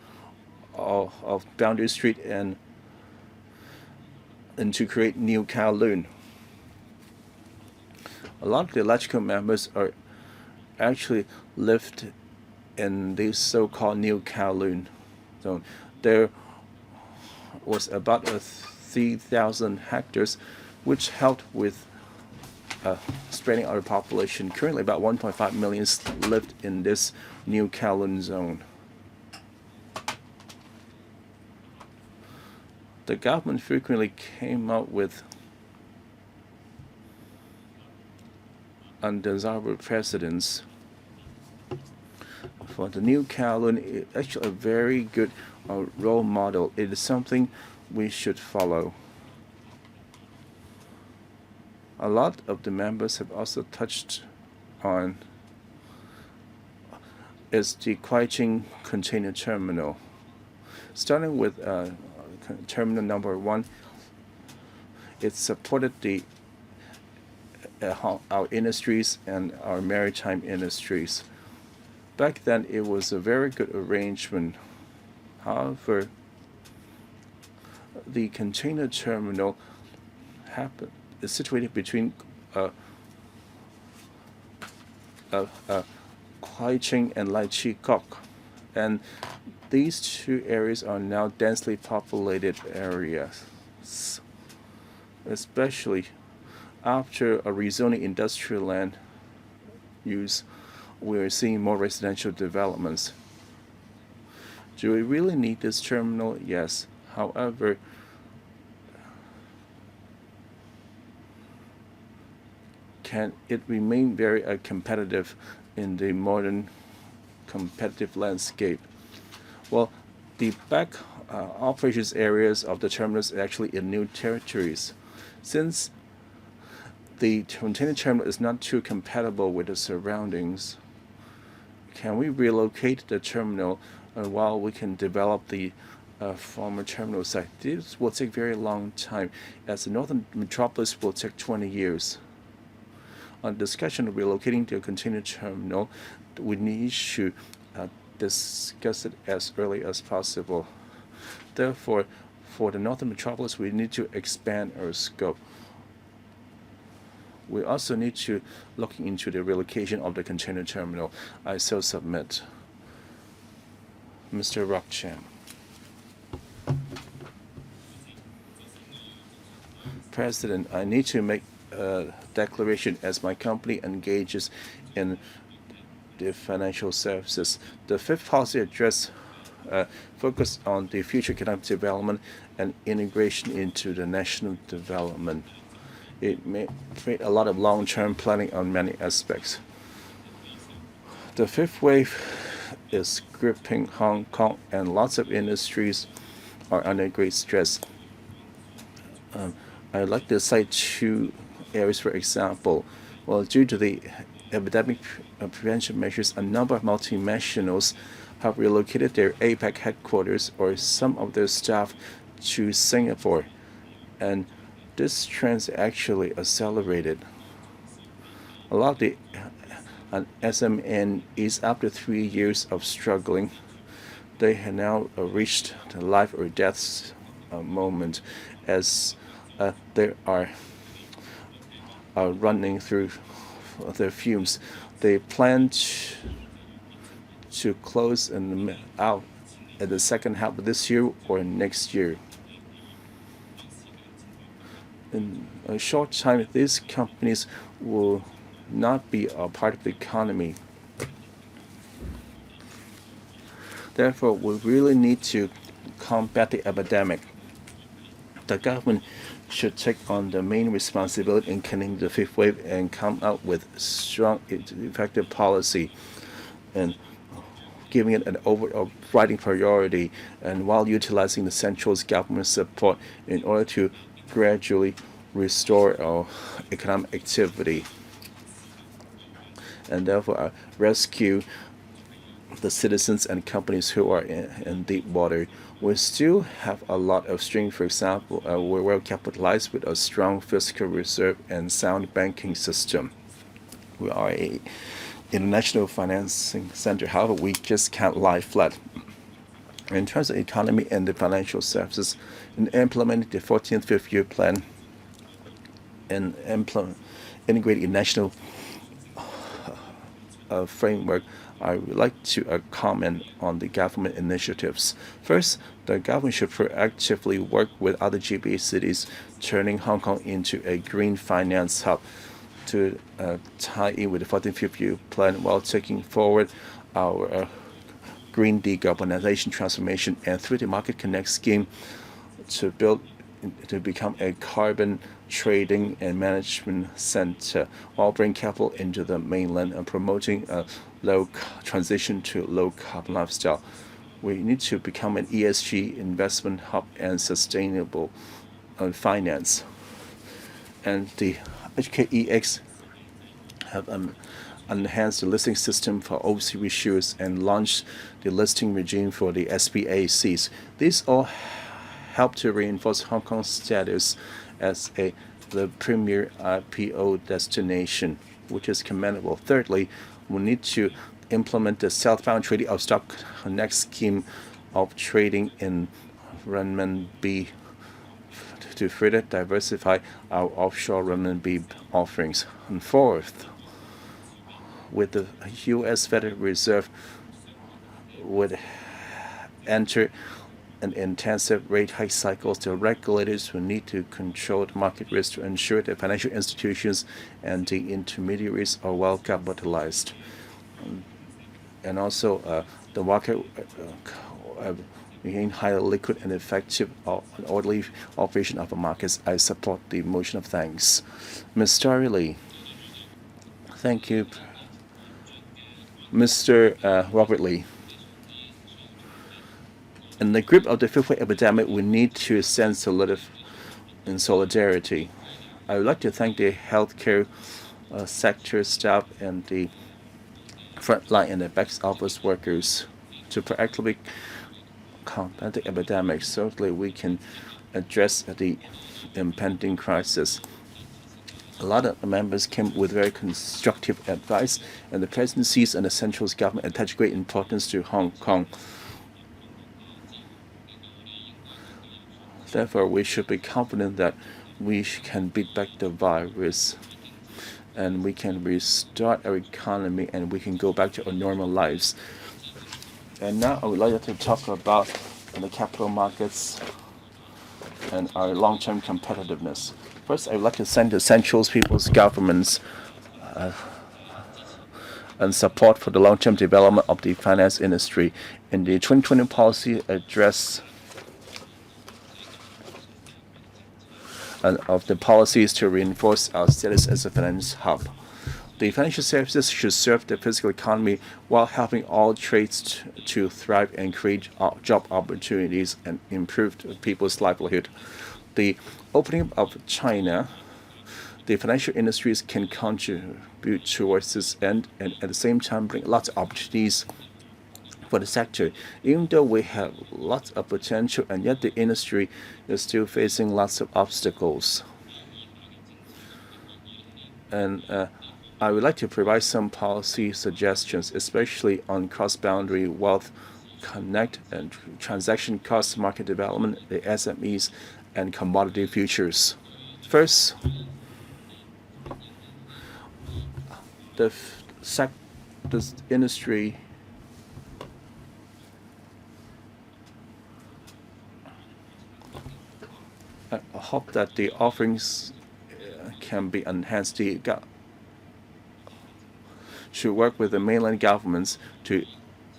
of Boundary Street and to create New Kowloon. A lot of the electrical members are actually lived in this so-called New Kowloon zone. There was about 3,000 hectares, which helped with spreading our population. Currently, about 1.5 million lived in this New Kowloon zone. The government frequently came out with undesirable precedents. For the New Kowloon, it's actually a very good role model. It is something we should follow. A lot of the members have also touched on is the Kwai Ching container terminal. Starting with terminal number 1, it supported our industries and our maritime industries. Back then, it was a very good arrangement. However, the container terminal is situated between Kwai Ching and Lai Chi Kok, and these two areas are now densely populated areas, especially after a rezoning industrial land use. We're seeing more residential developments. Do we really need this terminal? Yes. However, can it remain very competitive in the modern competitive landscape? Well, the back operations areas of the terminals are actually in new territories. Since the container terminal is not too compatible with the surroundings, can we relocate the terminal while we can develop the former terminal site? This will take very long time, as the Northern Metropolis will take 20 years. On discussion of relocating the container terminal, we need to discuss it as early as possible. Therefore, for the Northern Metropolis, we need to expand our scope. We also need to look into the relocation of the container terminal. I so submit. Mr. Rockchan. President, I need to make a declaration as my company engages in the financial services. The fifth policy address focus on the future economic development and integration into the national development. It may create a lot of long-term planning on many aspects. The fifth wave is gripping Hong Kong, and lots of industries are under great stress. I'd like to cite two areas, for example. Well, due to the epidemic prevention measures, a number of multinationals have relocated their APAC headquarters or some of their staff to Singapore, and this trend actually accelerated. A lot of the SMN is, after 3 years of struggling, they have now reached the life or death moment, as they are running through their fumes. They plan to close out at the second half of this year or next year. In a short time, these companies will not be a part of the economy. Therefore, we really need to combat the epidemic. The government should take on the main responsibility in containing the fifth wave and come out with strong, effective policy and giving it an overriding priority, and while utilizing the central government support in order to gradually restore our economic activity, and therefore rescue the citizens and companies who are in deep water. We still have a lot of strength. For example, we're well capitalized with a strong fiscal reserve and sound banking system. We are a international financing center. However, we just can't lie flat. In terms of economy and the financial services, in implementing the 14th Fifth-Year Plan and integrating a national framework, I would like to comment on the government initiatives. First, the government should proactively work with other GBA cities, turning Hong Kong into a green finance hub to tie in with the 14th Fifth-Year Plan while taking forward our green decarbonization transformation, and through the Market Connect scheme to become a carbon trading and management center, while bringing capital into the mainland and promoting a transition to low carbon lifestyle. We need to become an ESG investment hub and sustainable finance. And the HKEX have enhanced the listing system for overseas issuers and launched the listing regime for the SPACs. These all help to reinforce Hong Kong's status as the premier IPO destination, which is commendable. Thirdly, we need to implement the southbound trading of stock connect scheme of trading in renminbi to further diversify our offshore renminbi offerings. And fourth, with the U.S. Federal Reserve would enter an intensive rate hike cycles, the regulators will need to control the market risk to ensure that financial institutions and the intermediaries are well capitalized. And also, the market maintain highly liquid and effective and orderly operation of the markets. I support the motion of thanks. Ms. Starry LEE. Thank you. Mr. Robert Lee. In the grip of the fifth wave epidemic, we need to stand in solidarity. I would like to thank the healthcare sector staff and the frontline and the back office workers to proactively combat the epidemic so that we can address the impending crisis. A lot of the members came with very constructive advice, and the presidencies and the central government attach great importance to Hong Kong. Therefore, we should be confident that we can beat back the virus and we can restart our economy and we can go back to our normal lives. And now I would like to talk about the capital markets and our long-term competitiveness. First, I would like to thank the central people's governments and support for the long-term development of the finance industry. In the 2020 policy address of the policies to reinforce our status as a finance hub. The financial services should serve the physical economy while helping all trades to thrive and create job opportunities and improve people's livelihood. The opening of China, the financial industries can contribute towards this end and at the same time bring lots of opportunities for the sector. Even though we have lots of potential and yet the industry is still facing lots of obstacles. And I would like to provide some policy suggestions, especially on cross-boundary wealth connect and transaction cost market development, the SMEs, and commodity futures. First, the industry I hope that the offerings can be enhanced. Should work with the mainland governments to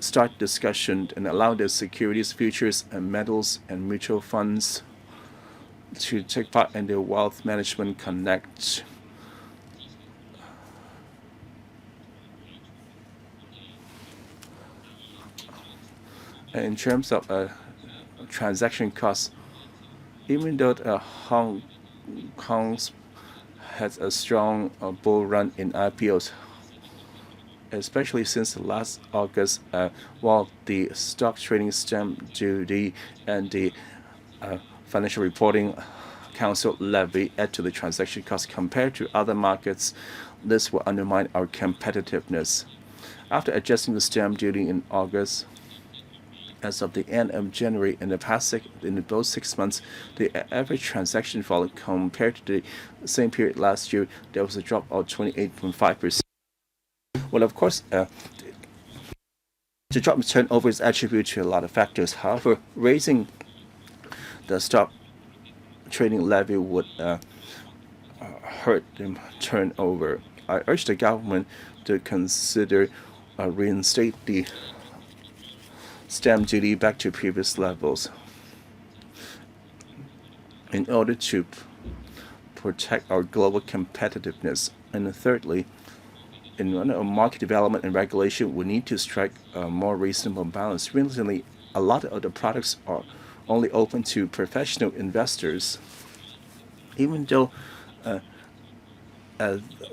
start discussion and allow the securities, futures, and metals and mutual funds to take part in the wealth management connect. And in terms of transaction costs, even though Hong Kong has a strong bull run in IPOs, especially since last August, while the stock trading stamp duty and the financial reporting council levy add to the transaction cost compared to other markets, this will undermine our competitiveness. After adjusting the stamp duty in August, as of the end of January, in both 6 months, the average transaction volume compared to the same period last year, there was a drop of 28.5%. Well, of course, the drop in turnover is attributed to a lot of factors. However, raising the stock trading levy would hurt the turnover. I urge the government to consider reinstate the stamp duty back to previous levels in order to protect our global competitiveness. And thirdly, in market development and regulation, we need to strike a more reasonable balance. Recently, a lot of the products are only open to professional investors, even though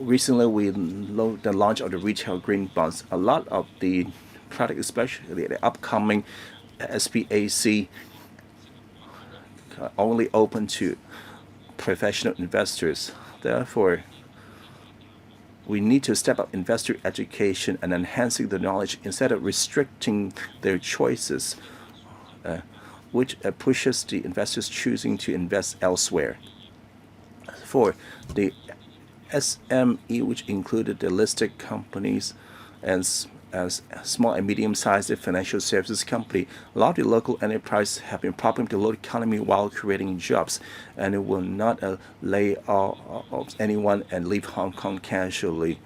recently the launch of the retail green bonds, a lot of the product, especially the upcoming SPAC, only open to professional investors. Therefore, we need to step up investor education and enhancing the knowledge instead of restricting their choices, which pushes the investors choosing to invest elsewhere. For the SME, which included the listed companies and as small and medium-sized financial services company, a lot of the local enterprises have been propping up the local economy while creating jobs, and it will not lay off anyone and leave Hong Kong casually.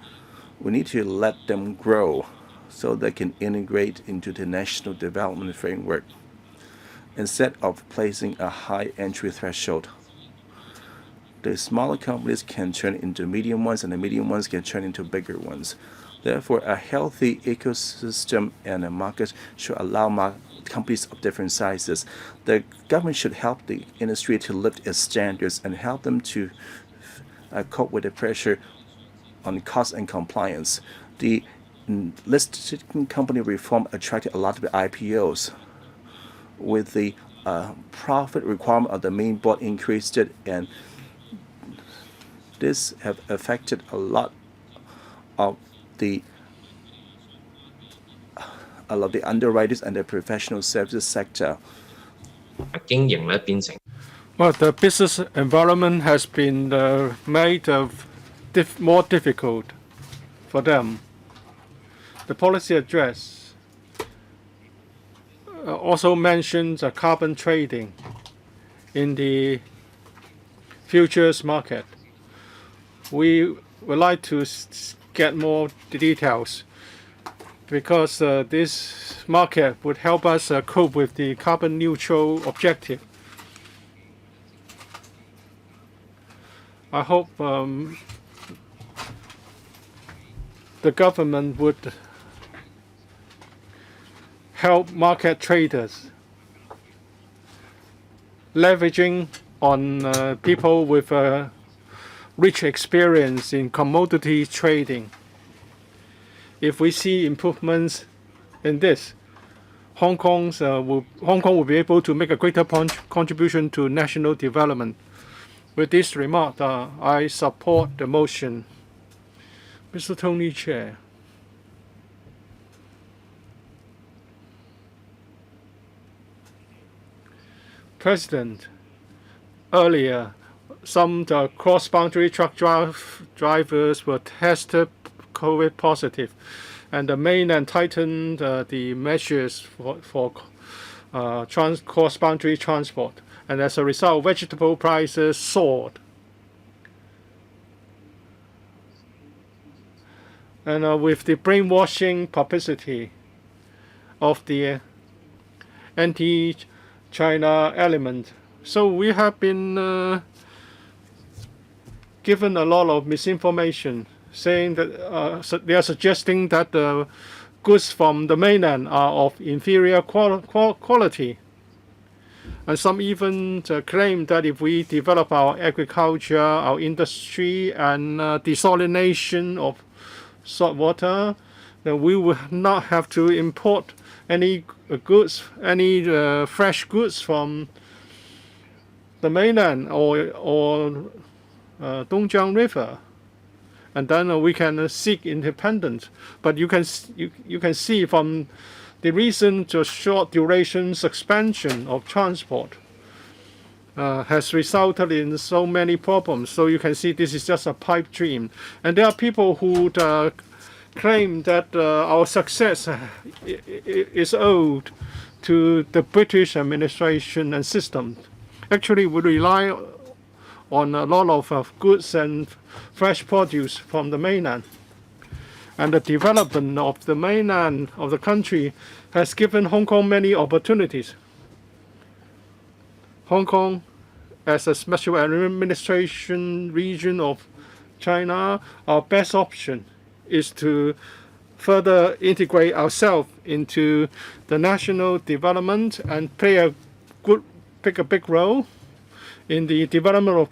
We need to let them grow so they can integrate into the national development framework. instead of placing a high entry threshold. The smaller companies can turn into medium ones, and the medium ones can turn into bigger ones. Therefore, a healthy ecosystem and a market should allow companies of different sizes. The government should help the industry to lift its standards and help them to cope with the pressure on cost and compliance. The listed company reform attracted a lot of IPOs. With the profit requirement of the main board increased it, and this have affected a lot of the underwriters and the professional services sector. Well, the business environment has been made more difficult for them. The policy address also mentions carbon trading in the futures market. We would like to get more details because this market would help us cope with the carbon neutral objective. I hope the government would help market traders, leveraging on people with rich experience in commodity trading. If we see improvements in this, Hong Kong will be able to make a greater contribution to national development. With this remark, I support the motion. Mr. Tony Chair. President, earlier, some cross-boundary truck drivers were tested COVID positive, and the Mainland tightened the measures for cross-boundary transport, and as a result, vegetable prices soared. And with the brainwashing publicity of the anti-China element, so we have been given a lot of misinformation, saying that they are suggesting that the goods from the mainland are of inferior quality. And some even claim that if we develop our agriculture, our industry, and desalination of salt water, then we will not have to import any goods, any fresh goods from the mainland or Dongjiang River, and then we can seek independence. But you can see from the recent short duration suspension of transport has resulted in so many problems. So you can see this is just a pipe dream. And there are people who claim that our success is owed to the British administration and system. Actually, we rely on a lot of goods and fresh produce from the mainland. And the development of the mainland of the country has given Hong Kong many opportunities. Hong Kong, as a special administration region of China, our best option is to further integrate ourselves into the national development and play a big role in the development of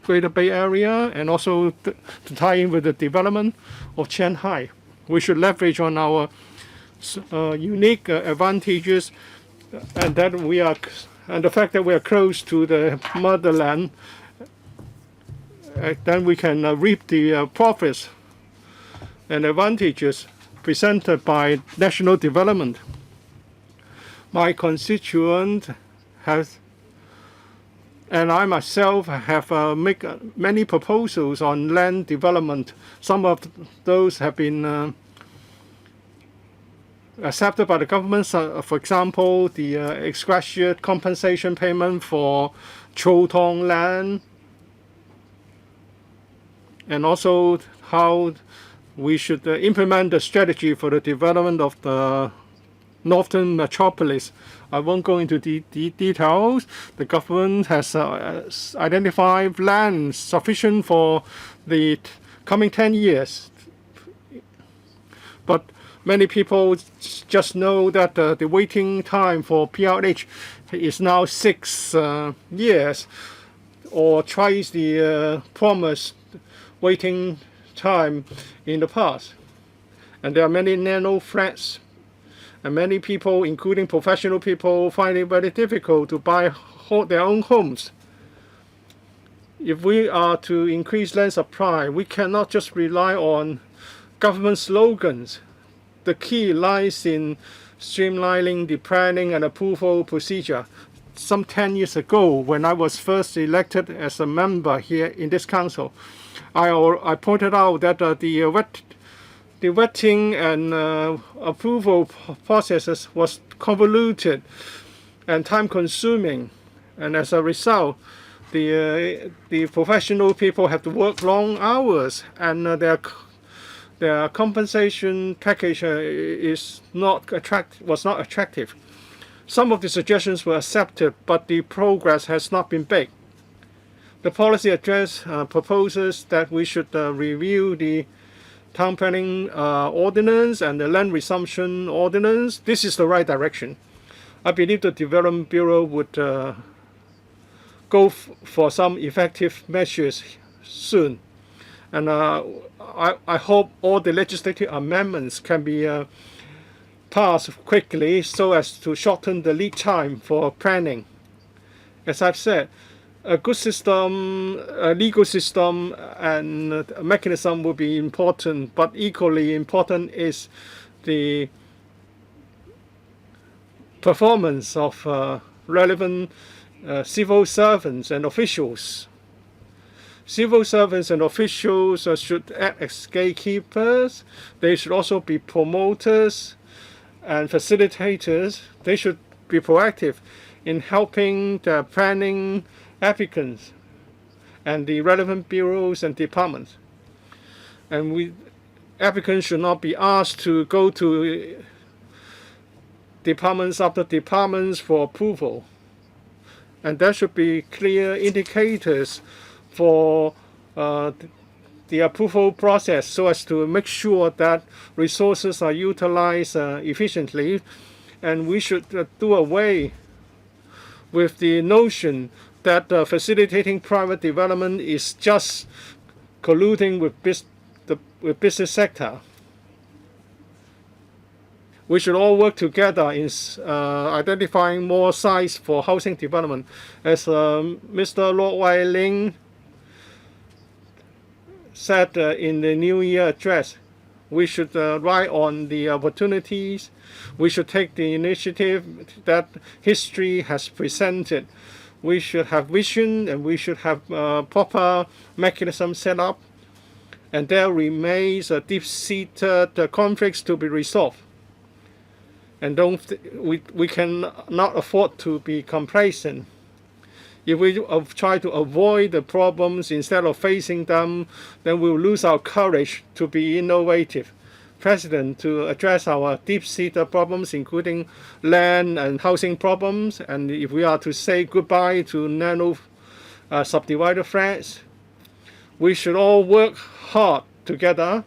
Greater Bay Area, and also to tie in with the development of Shanghai. We should leverage on our unique advantages, and the fact that we are close to the motherland. Then we can reap the profits and advantages presented by national development. My constituent has, and I myself have made many proposals on land development. Some of those have been accepted by the government. For example, the ex gratia compensation payment for Chou Tong land, and also how we should implement the strategy for the development of the Northern Metropolis. I won't go into the details. The government has identified land sufficient for the coming 10 years. But many people just know that the waiting time for PRH is now 6 years, or twice the promised waiting time in the past. And there are many nano flats, and many people, including professional people, find it very difficult to buy their own homes. If we are to increase land supply, we cannot just rely on government slogans. The key lies in streamlining the planning and approval procedure. Some 10 years ago, when I was first elected as a member here in this council, I pointed out that the vetting and approval processes was convoluted and time-consuming, and as a result, the professional people have to work long hours, and their compensation package was not attractive. Some of the suggestions were accepted, but the progress has not been big. The policy address proposes that we should review the town planning ordinance and the land resumption ordinance. This is the right direction. I believe the Development Bureau would go for some effective measures soon. And I hope all the legislative amendments can be passed quickly so as to shorten the lead time for planning. As I've said, a good system, a legal system, and a mechanism will be important, but equally important is the performance of relevant civil servants and officials. Civil servants and officials should act as gatekeepers. They should also be promoters and facilitators. They should be proactive in helping the planning applicants and the relevant bureaus and departments. And applicants should not be asked to go to departments after departments for approval. And there should be clear indicators for the approval process so as to make sure that resources are utilized efficiently. And we should do away with the notion that facilitating private development is just colluding with the business sector. We should all work together in identifying more sites for housing development. As Mr. Lord Wai Ling said in the New Year address, we should ride on the opportunities. We should take the initiative that history has presented. We should have vision, and we should have proper mechanism set up. And there remains a deep-seated conflicts to be resolved. And we cannot afford to be complacent. If we try to avoid the problems instead of facing them, then we'll lose our courage to be innovative. President, to address our deep-seated problems, including land and housing problems, and if we are to say goodbye to nano subdivided flats, we should all work hard together.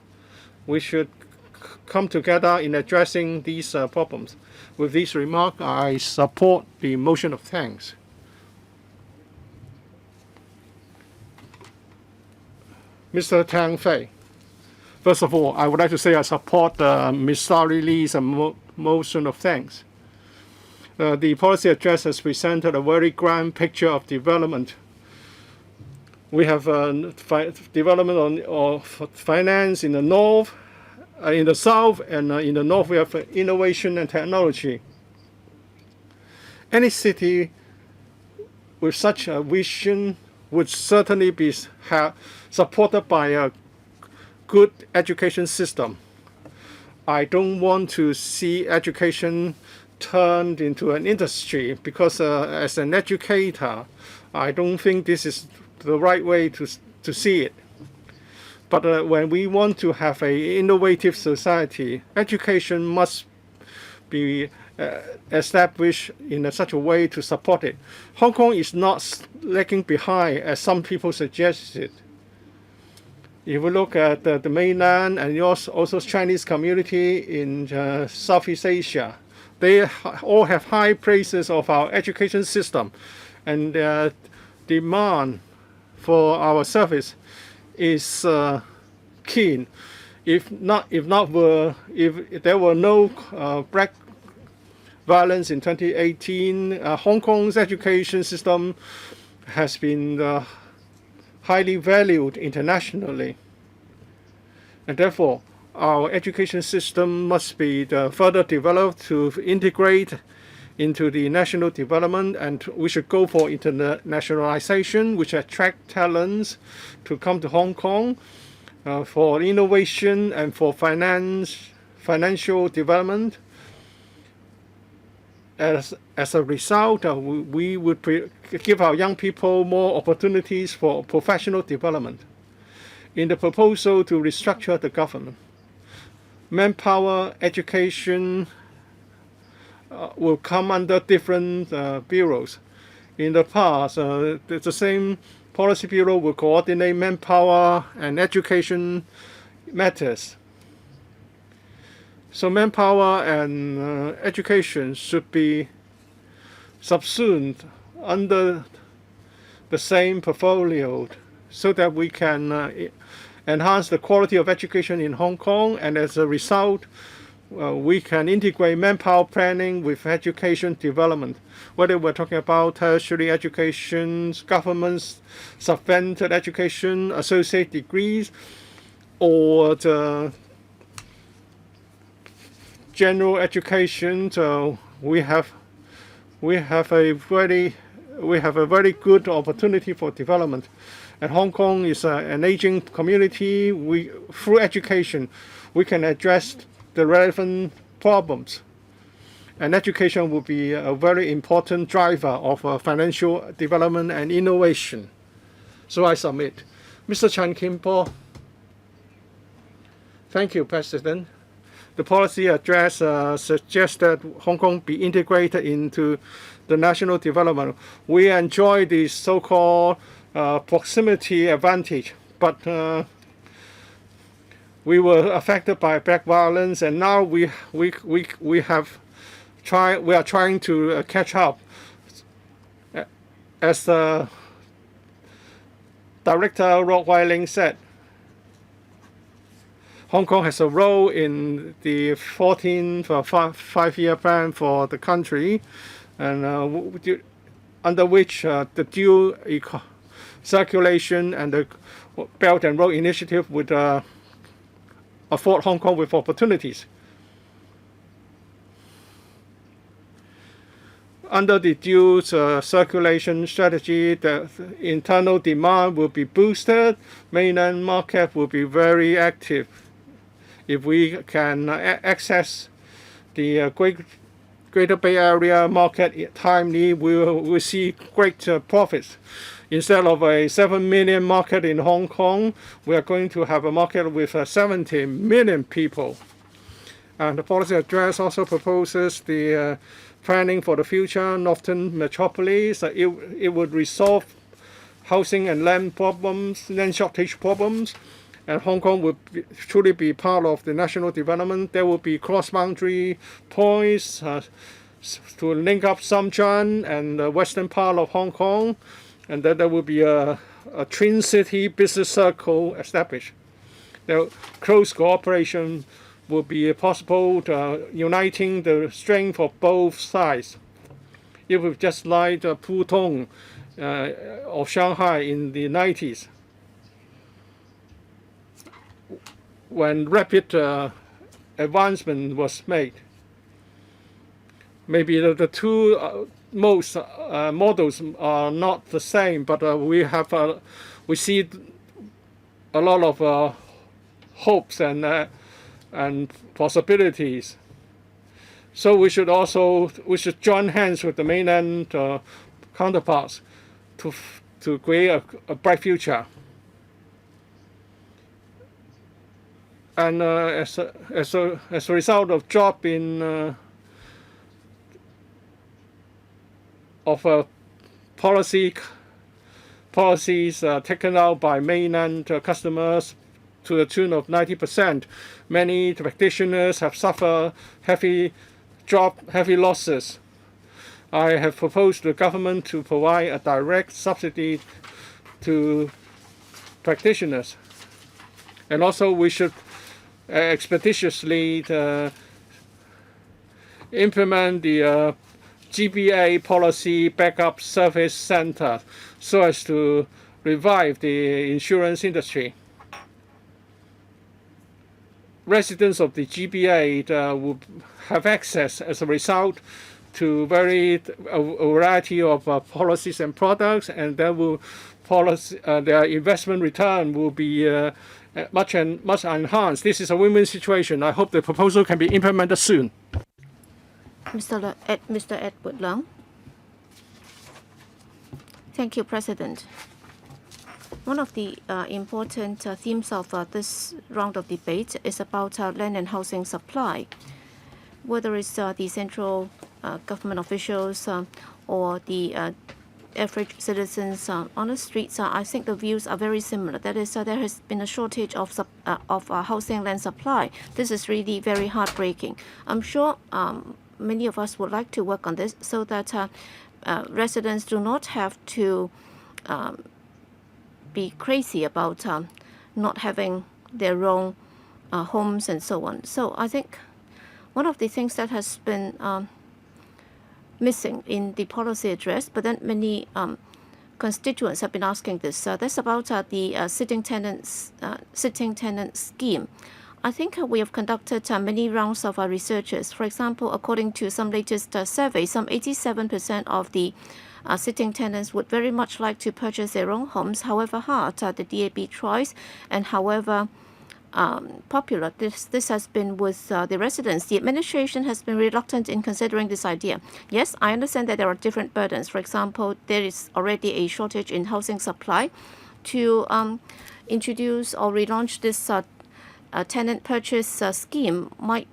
We should come together in addressing these problems. With these remarks, I support the motion of thanks. Mr. Tang Fei. First of all, I would like to say I support Ms. Starry Lee's motion of thanks. The policy address has presented a very grand picture of development. We have development of finance in the north, in the south, and in the north we have innovation and technology. Any city with such a vision would certainly be supported by a good education system. I don't want to see education turned into an industry because as an educator, I don't think this is the right way to see it. But when we want to have an innovative society, education must be established in such a way to support it. Hong Kong is not lagging behind as some people suggested. If we look at the mainland and also Chinese community in Southeast Asia, they all have high praises of our education system, and demand for our service is keen. If there were no black violence in 2018, Hong Kong's education system has been highly valued internationally, and therefore our education system must be further developed to integrate into the national development, and we should go for internationalization, which attract talents to come to Hong Kong for innovation and for financial development. As a result, we would give our young people more opportunities for professional development. In the proposal to restructure the government, manpower, education will come under different bureaus. In the past, the same policy bureau will coordinate manpower and education matters. So manpower and education should be subsumed under the same portfolio so that we can enhance the quality of education in Hong Kong, and as a result, we can integrate manpower planning with education development. Whether we're talking about tertiary education, government subvented education, associate degrees, or the general education, we have a very good opportunity for development. And Hong Kong is an aging community. Through education, we can address the relevant problems. And education will be a very important driver of financial development and innovation. So I submit. Mr. Chan Kim Po. Thank you, President. The policy address suggests that Hong Kong be integrated into the national development. We enjoy the so-called proximity advantage, but we were affected by black violence, and now we are trying to catch up. As Director Rock Wai Ling said, Hong Kong has a role in the 14th five-year plan for the country, and under which the dual circulation and the Belt and Road Initiative would afford Hong Kong with opportunities. Under the dual circulation strategy, the internal demand will be boosted. Mainland market will be very active. If we can access the Greater Bay Area market timely, we will see great profits. Instead of a 7 million market in Hong Kong, we are going to have a market with 70 million people. And the policy address also proposes the planning for the future Northern Metropolis. It would resolve housing and land problems, land shortage problems, and Hong Kong would truly be part of the national development. There will be cross-boundary points to link up Shenzhen and the western part of Hong Kong, and then there will be a twin city business circle established. The close cooperation will be possible, uniting the strength of both sides. It was just like Pudong of Shanghai in the 90s, when rapid advancement was made. Maybe the two most models are not the same, but we see a lot of hopes and possibilities. So we should join hands with the mainland counterparts to create a bright future. And as a result of drop in of policies taken out by mainland customers to the tune of 90%. Many practitioners have suffered heavy losses. I have proposed to the government to provide a direct subsidy to practitioners. And also we should expeditiously implement the GBA policy backup service center so as to revive the insurance industry. Residents of the GBA will have access as a result to a variety of policies and products, and their investment return will be much enhanced. This is a win-win situation. I hope the proposal can be implemented soon. Mr. Edward Leung. Thank you, President. One of the important themes of this round of debate is about land and housing supply. Whether it's the central government officials or the average citizens on the streets, I think the views are very similar. That is, there has been a shortage of housing land supply. This is really very heartbreaking. I'm sure many of us would like to work on this so that residents do not have to be crazy about not having their own homes and so on. So I think one of the things that has been missing in the policy address, but then many constituents have been asking this. That's about the sitting tenant scheme. I think we have conducted many rounds of researches. For example, according to some latest surveys, some 87% of the sitting tenants would very much like to purchase their own homes, however hard the DAB tries and however popular this has been with the residents. The administration has been reluctant in considering this idea. Yes, I understand that there are different burdens. For example, there is already a shortage in housing supply. To introduce or relaunch this tenant purchase scheme might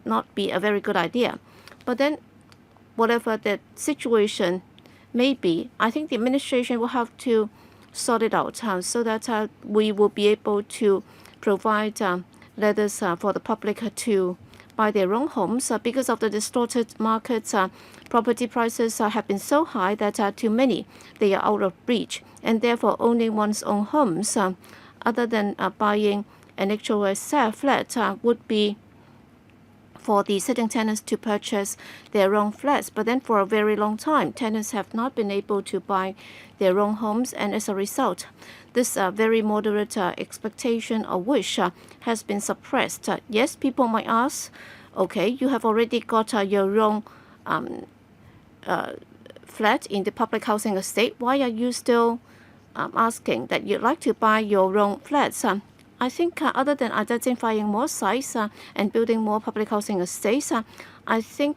not be a very good idea. But then, whatever the situation may be, I think the administration will have to sort it out so that we will be able to provide letters for the public to buy their own homes. Because of the distorted markets, property prices have been so high that to many they are out of reach, and therefore owning one's own homes other than buying an HOS flat would be for the sitting tenants to purchase their own flats. But then for a very long time, tenants have not been able to buy their own homes, and as a result, this very moderate expectation or wish has been suppressed. Yes, people might ask, okay, you have already got your own flat in the public housing estate. Why are you still asking that you'd like to buy your own flats? I think other than identifying more sites and building more public housing estates, I think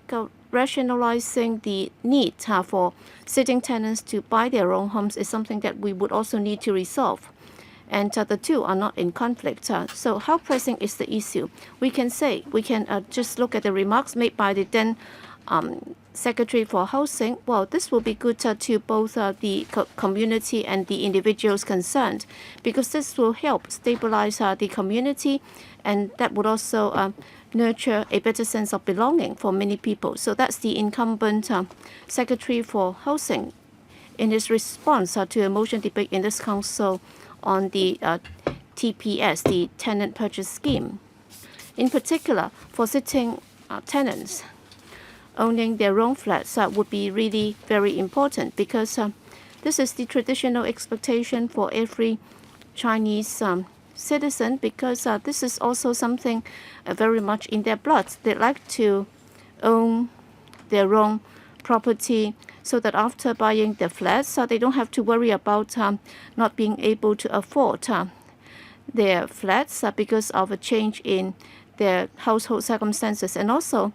rationalizing the need for sitting tenants to buy their own homes is something that we would also need to resolve. And the two are not in conflict. So how pressing is the issue? We can just look at the remarks made by the then Secretary for Housing. Well, this will be good to both the community and the individuals concerned, because this will help stabilize the community, and that would also nurture a better sense of belonging for many people. So that's the incumbent Secretary for Housing in his response to a motion debate in this council on the TPS, the Tenant Purchase Scheme. In particular, for sitting tenants, owning their own flats would be really very important, because this is the traditional expectation for every Chinese citizen, because this is also something very much in their blood. They like to own their own property so that after buying the flats, they don't have to worry about not being able to afford their flats because of a change in their household circumstances. And also,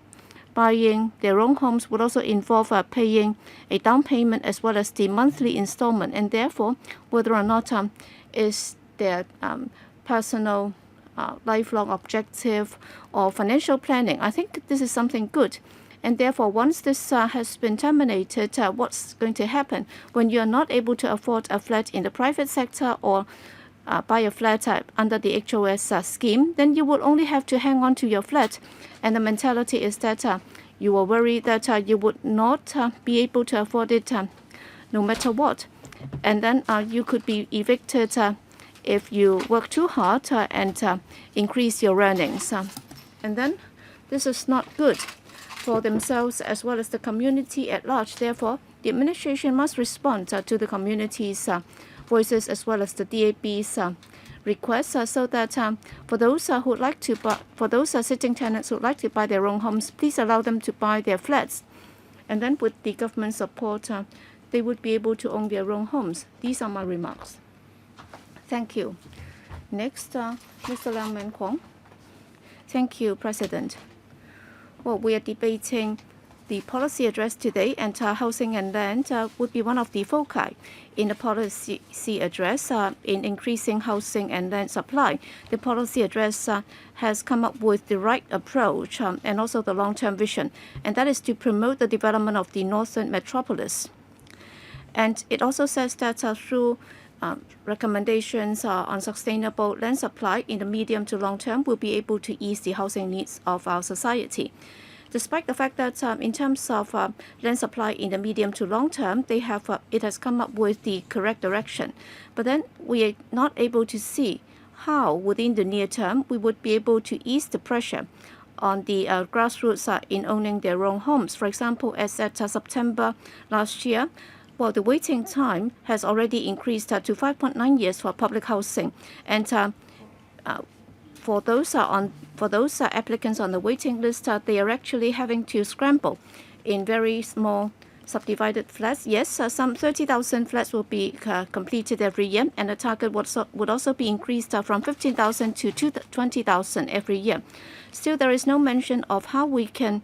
buying their own homes would also involve paying a down payment as well as the monthly installment, and therefore whether or not is their personal lifelong objective or financial planning. I think this is something good, And therefore, once this has been terminated, what's going to happen when you are not able to afford a flat in the private sector or buy a flat under the HOS scheme, then you will only have to hang on to your flat. And the mentality is that you are worried that you would not be able to afford it no matter what. And then you could be evicted if you work too hard and increase your earnings. And then this is not good for themselves as well as the community at large. Therefore, the administration must respond to the community's voices as well as the DAB's requests, so that for those who would like to buy, for those sitting tenants who would like to buy their own homes, please allow them to buy their flats. And then with the government support, they would be able to own their own homes. These are my remarks. Thank you. Next, Mr. Leung Man Kwong. Thank you, President. Well, we are debating the policy address today, and housing and land would be one of the foci in the policy address in increasing housing and land supply. The policy address has come up with the right approach and also the long-term vision, and that is to promote the development of the Northern Metropolis. And it also says that through recommendations on sustainable land supply in the medium to long term, will be able to ease the housing needs of our society. Despite the fact that in terms of land supply in the medium to long term, it has come up with the correct direction. But then we are not able to see how within the near term we would be able to ease the pressure on the grassroots in owning their own homes. For example, as at September last year, well, the waiting time has already increased to 5.9 years for public housing, and for those applicants on the waiting list, they are actually having to scramble in very small subdivided flats. Yes, some 30,000 flats will be completed every year, and the target would also be increased from 15,000 to 20,000 every year. Still, there is no mention of how we can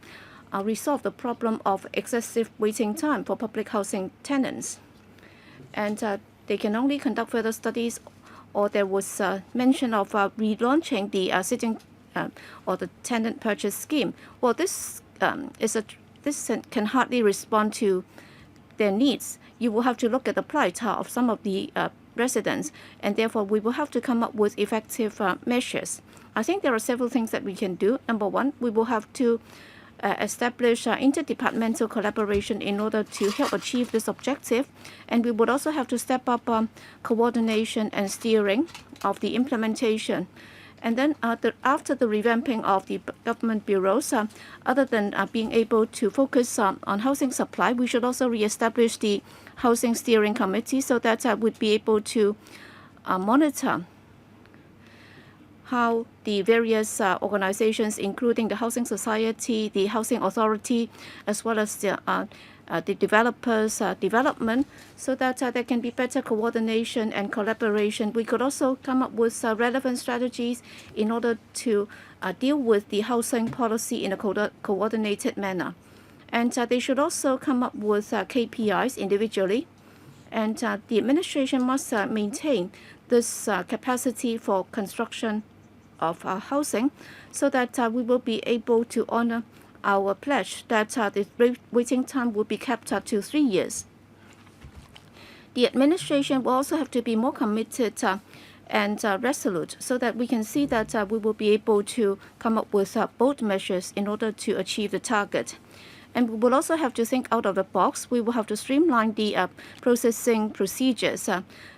resolve the problem of excessive waiting time for public housing tenants. And they can only conduct further studies, or there was mention of relaunching the sitting or the tenant purchase scheme. Well, this can hardly respond to their needs. You will have to look at the plight of some of the residents, and therefore we will have to come up with effective measures. I think there are several things that we can do. Number one, we will have to establish interdepartmental collaboration in order to help achieve this objective. And we would also have to step up coordination and steering of the implementation. And then after the revamping of the government bureaus, other than being able to focus on housing supply, we should also reestablish the Housing Steering Committee so that we'd be able to monitor how the various organizations, including the Housing Society, the Housing Authority, as well as the developers' development, so that there can be better coordination and collaboration. We could also come up with relevant strategies in order to deal with the housing policy in a coordinated manner. And they should also come up with KPIs individually. And the administration must maintain this capacity for construction of housing, so that we will be able to honor our pledge that the waiting time will be kept to 3 years. The administration will also have to be more committed and resolute, so that we can see that we will be able to come up with bold measures in order to achieve the target. And we will also have to think out of the box. We will have to streamline the processing procedures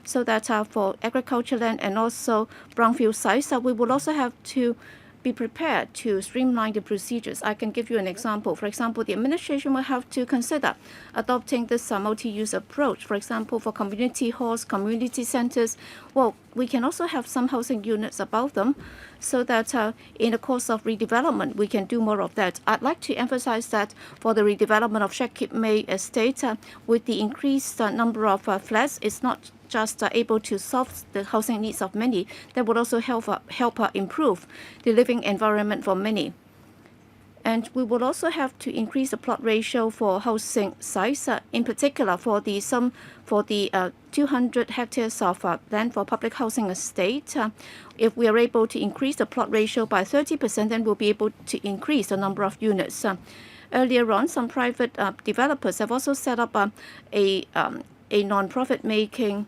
so that for agriculture land and also brownfield sites, we will also have to be prepared to streamline the procedures. I can give you an example. For example, the administration will have to consider adopting this multi-use approach. For example, for community halls, community centers, well, we can also have some housing units above them, so that in the course of redevelopment, we can do more of that. I'd like to emphasize that for the redevelopment of Shek Kip Mei Estate, with the increased number of flats, it's not just able to solve the housing needs of many, that would also help improve the living environment for many. And we will also have to increase the plot ratio for housing sites, in particular for the 200 hectares of land for public housing estate. If we are able to increase the plot ratio by 30%, then we'll be able to increase the number of units. Earlier on, some private developers have also set up a non-profit making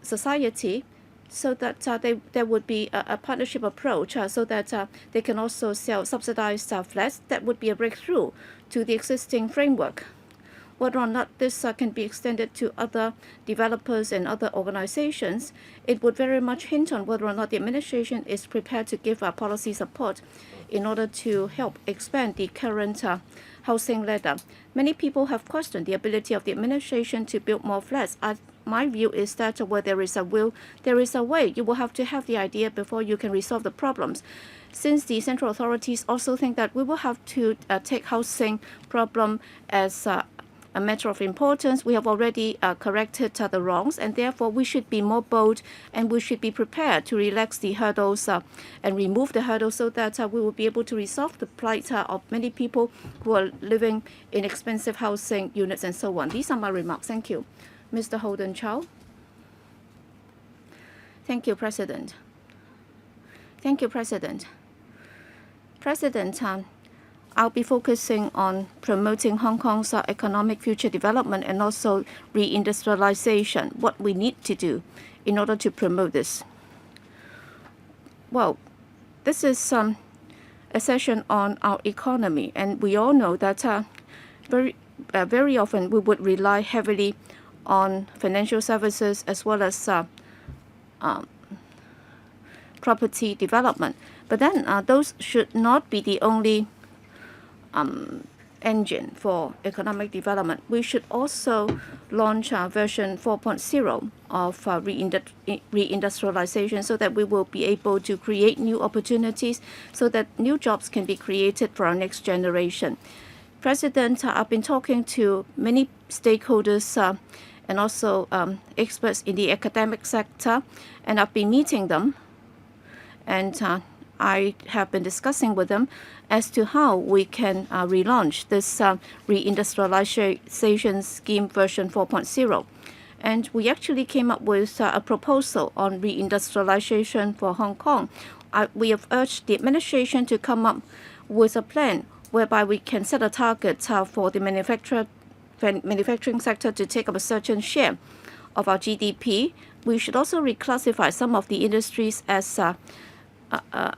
society, so that there would be a partnership approach, so that they can also sell subsidized flats. That would be a breakthrough to the existing framework. Whether or not this can be extended to other developers and other organizations, it would very much hint on whether or not the administration is prepared to give policy support in order to help expand the current housing ladder. Many people have questioned the ability of the administration to build more flats. My view is that where there is a will, there is a way. You will have to have the idea before you can resolve the problems. Since the central authorities also think that we will have to take housing problem as a matter of importance, we have already corrected the wrongs, and therefore we should be more bold and we should be prepared to relax the hurdles and remove the hurdles, so that we will be able to resolve the plight of many people who are living in expensive housing units and so on. These are my remarks. Thank you. Mr. Holden Chow. Thank you, President. Thank you, President. President, I'll be focusing on promoting Hong Kong's economic future development and also re-industrialization, what we need to do in order to promote this. Well, this is a session on our economy, and we all know that very often we would rely heavily on financial services as well as property development. But then those should not be the only engine for economic development. We should also launch version 4.0 of re-industrialization, so that we will be able to create new opportunities, so that new jobs can be created for our next generation. President, I've been talking to many stakeholders and also experts in the academic sector, and I've been meeting them, and I have been discussing with them as to how we can relaunch this re-industrialization scheme version 4.0. And we actually came up with a proposal on re-industrialization for Hong Kong. We have urged the administration to come up with a plan whereby we can set a target for the manufacturing sector to take up a certain share of our GDP. We should also reclassify some of the industries as a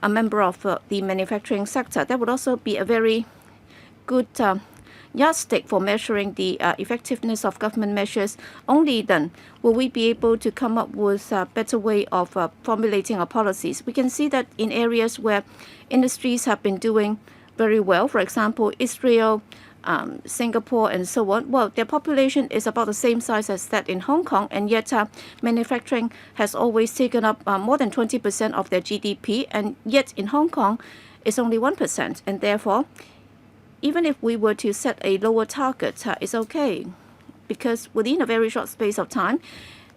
member of the manufacturing sector. That would also be a very good yardstick for measuring the effectiveness of government measures. Only then will we be able to come up with a better way of formulating our policies. We can see that in areas where industries have been doing very well, for example, Israel, Singapore, and so on. Well, their population is about the same size as that in Hong Kong, and yet manufacturing has always taken up more than 20% of their GDP, and yet in Hong Kong, it's only 1%. And therefore, even if we were to set a lower target, it's okay, because within a very short space of time,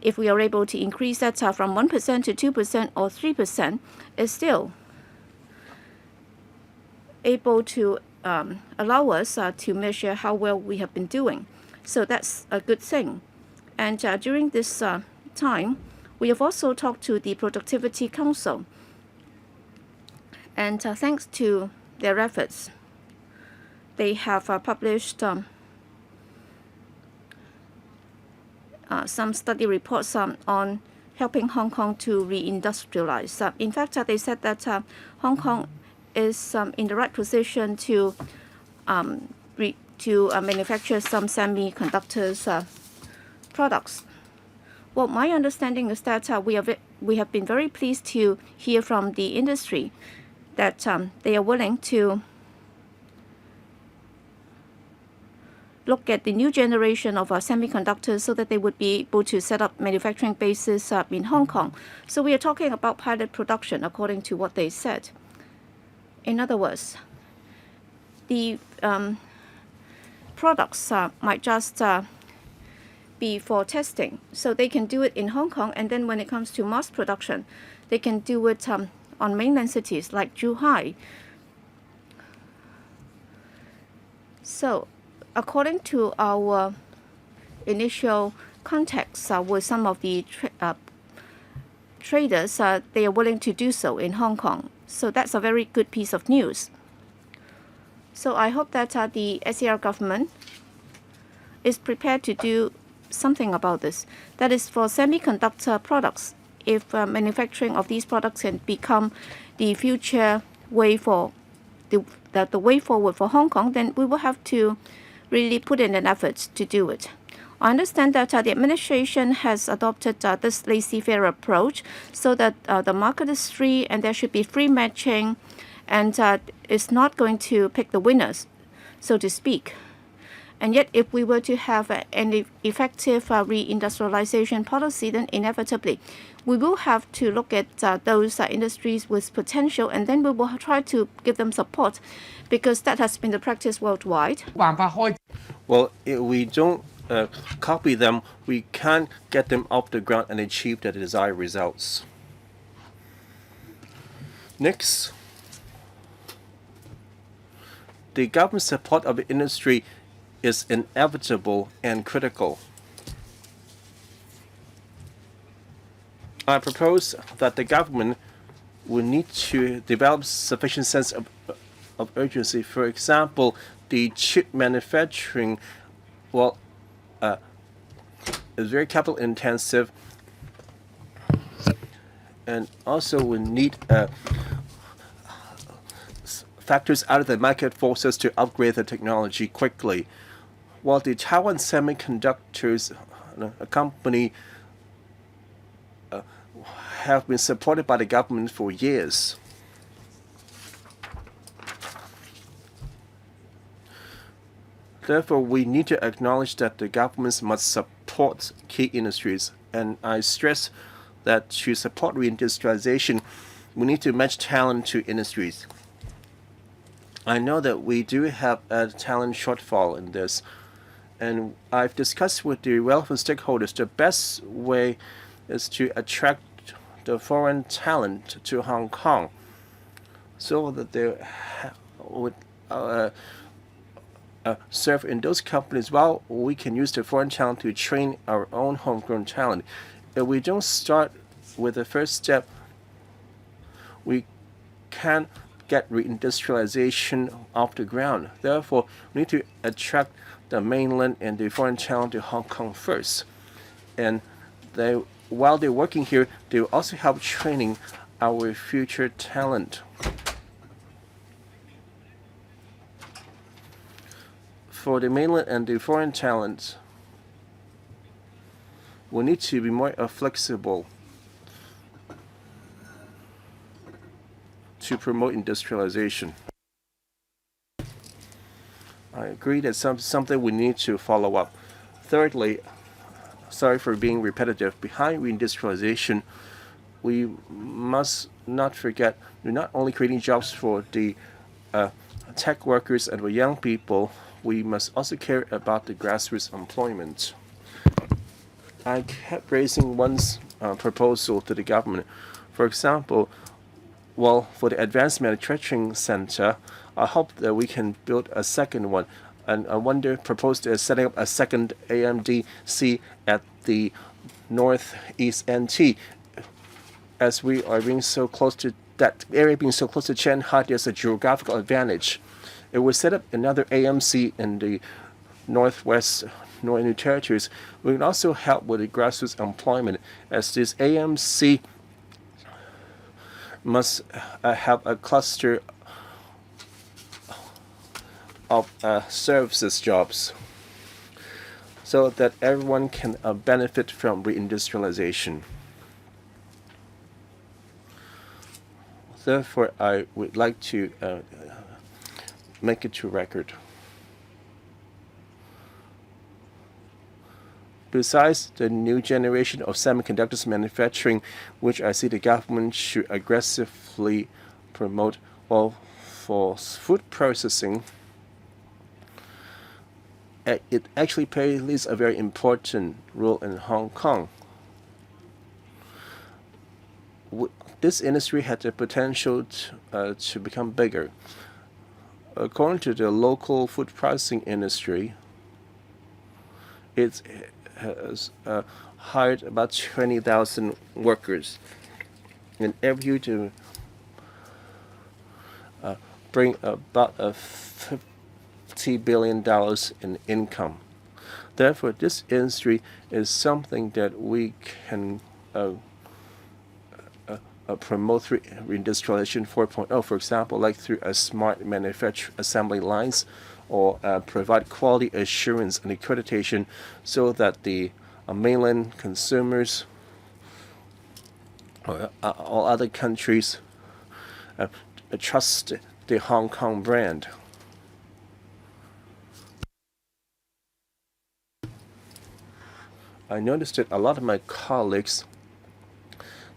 if we are able to increase that from 1% to 2% or 3%, it's still able to allow us to measure how well we have been doing. So that's a good thing. And during this time, we have also talked to the Productivity Council. And thanks to their efforts, they have published some study reports on helping Hong Kong to re-industrialize. In fact, they said that Hong Kong is in the right position to manufacture some semiconductors products. Well, my understanding is that we have been very pleased to hear from the industry that they are willing to look at the new generation of semiconductors so that they would be able to set up manufacturing bases in Hong Kong. So we are talking about pilot production according to what they said. In other words, the products might just be for testing. So they can do it in Hong Kong, and then when it comes to mass production, they can do it on mainland cities like Zhuhai. So according to our initial contacts with some of the traders, they are willing to do so in Hong Kong. So that's a very good piece of news. So I hope that the SAR government is prepared to do something about this. That is for semiconductor products. If manufacturing of these products can become the future way for the way forward for Hong Kong, then we will have to really put in an effort to do it. I understand that the administration has adopted this laissez-faire approach so that the market is free and there should be free matching, and it's not going to pick the winners, so to speak. And yet, if we were to have an effective re-industrialization policy, then inevitably we will have to look at those industries with potential, and then we will try to give them support, because that has been the practice worldwide. Well, if we don't copy them, we can't get them off the ground and achieve the desired results. Next, the government support of the industry is inevitable and critical. I propose that the government will need to develop sufficient sense of urgency. For example, the chip manufacturing, is very capital intensive, and also we need factors out of the market forces to upgrade the technology quickly. While the Taiwan Semiconductors company have been supported by the government for years. Therefore, we need to acknowledge that the governments must support key industries, and I stress that to support reindustrialization, we need to match talent to industries. I know that we do have a talent shortfall in this, and I've discussed with the relevant stakeholders the best way is to attract the foreign talent to Hong Kong so that they would serve in those companies, while we can use the foreign talent to train our own homegrown talent. If we don't start with the first step, we can't get reindustrialization off the ground. Therefore, we need to attract the mainland and the foreign talent to Hong Kong first. And while they're working here, they will also help training our future talent. For the mainland and the foreign talent, we need to be more flexible to promote industrialization. I agree that something we need to follow up. Thirdly, sorry for being repetitive, behind reindustrialization, we must not forget we're not only creating jobs for the tech workers and for young people, we must also care about the grassroots employment. I kept raising one proposal to the government. For example, for the Advanced Manufacturing Center, I hope that we can build a second one. And I proposed setting up a second AMDC at the Northeast NT. As we are being so close to that area, being so close to Shanghai, there's a geographical advantage. If we set up another AMC in the Northwest Northern Territories, we can also help with the grassroots employment, as this AMC must have a cluster of services jobs so that everyone can benefit from reindustrialization. Therefore, I would like to make it to record. Besides the new generation of semiconductors manufacturing, which I see the government should aggressively promote, for food processing, it actually plays a very important role in Hong Kong. This industry had the potential to become bigger. According to the local food processing industry, it has hired about 20,000 workers, and every year to bring about $80 billion in income. Therefore, this industry is something that we can promote through Re-Industrialization 4.0, for example, like through a smart manufacturing assembly lines, or provide quality assurance and accreditation so that the mainland consumers or all other countries trust the Hong Kong brand. I noticed that a lot of my colleagues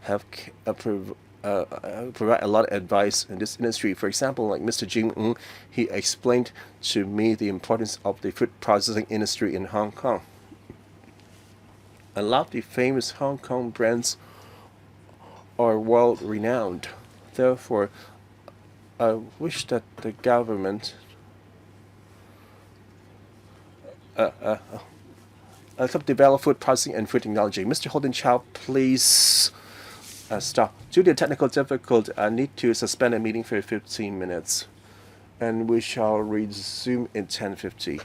have provide a lot of advice in this industry. For example, like Mr. Jim Ng, he explained to me the importance of the food processing industry in Hong Kong. A lot of the famous Hong Kong brands are world renowned. Therefore, I wish that the government help develop food processing and food technology. Mr. Holden Chow, please stop. Due to technical difficulty, I need to suspend the meeting for 15 minutes, and we shall resume in 10:50.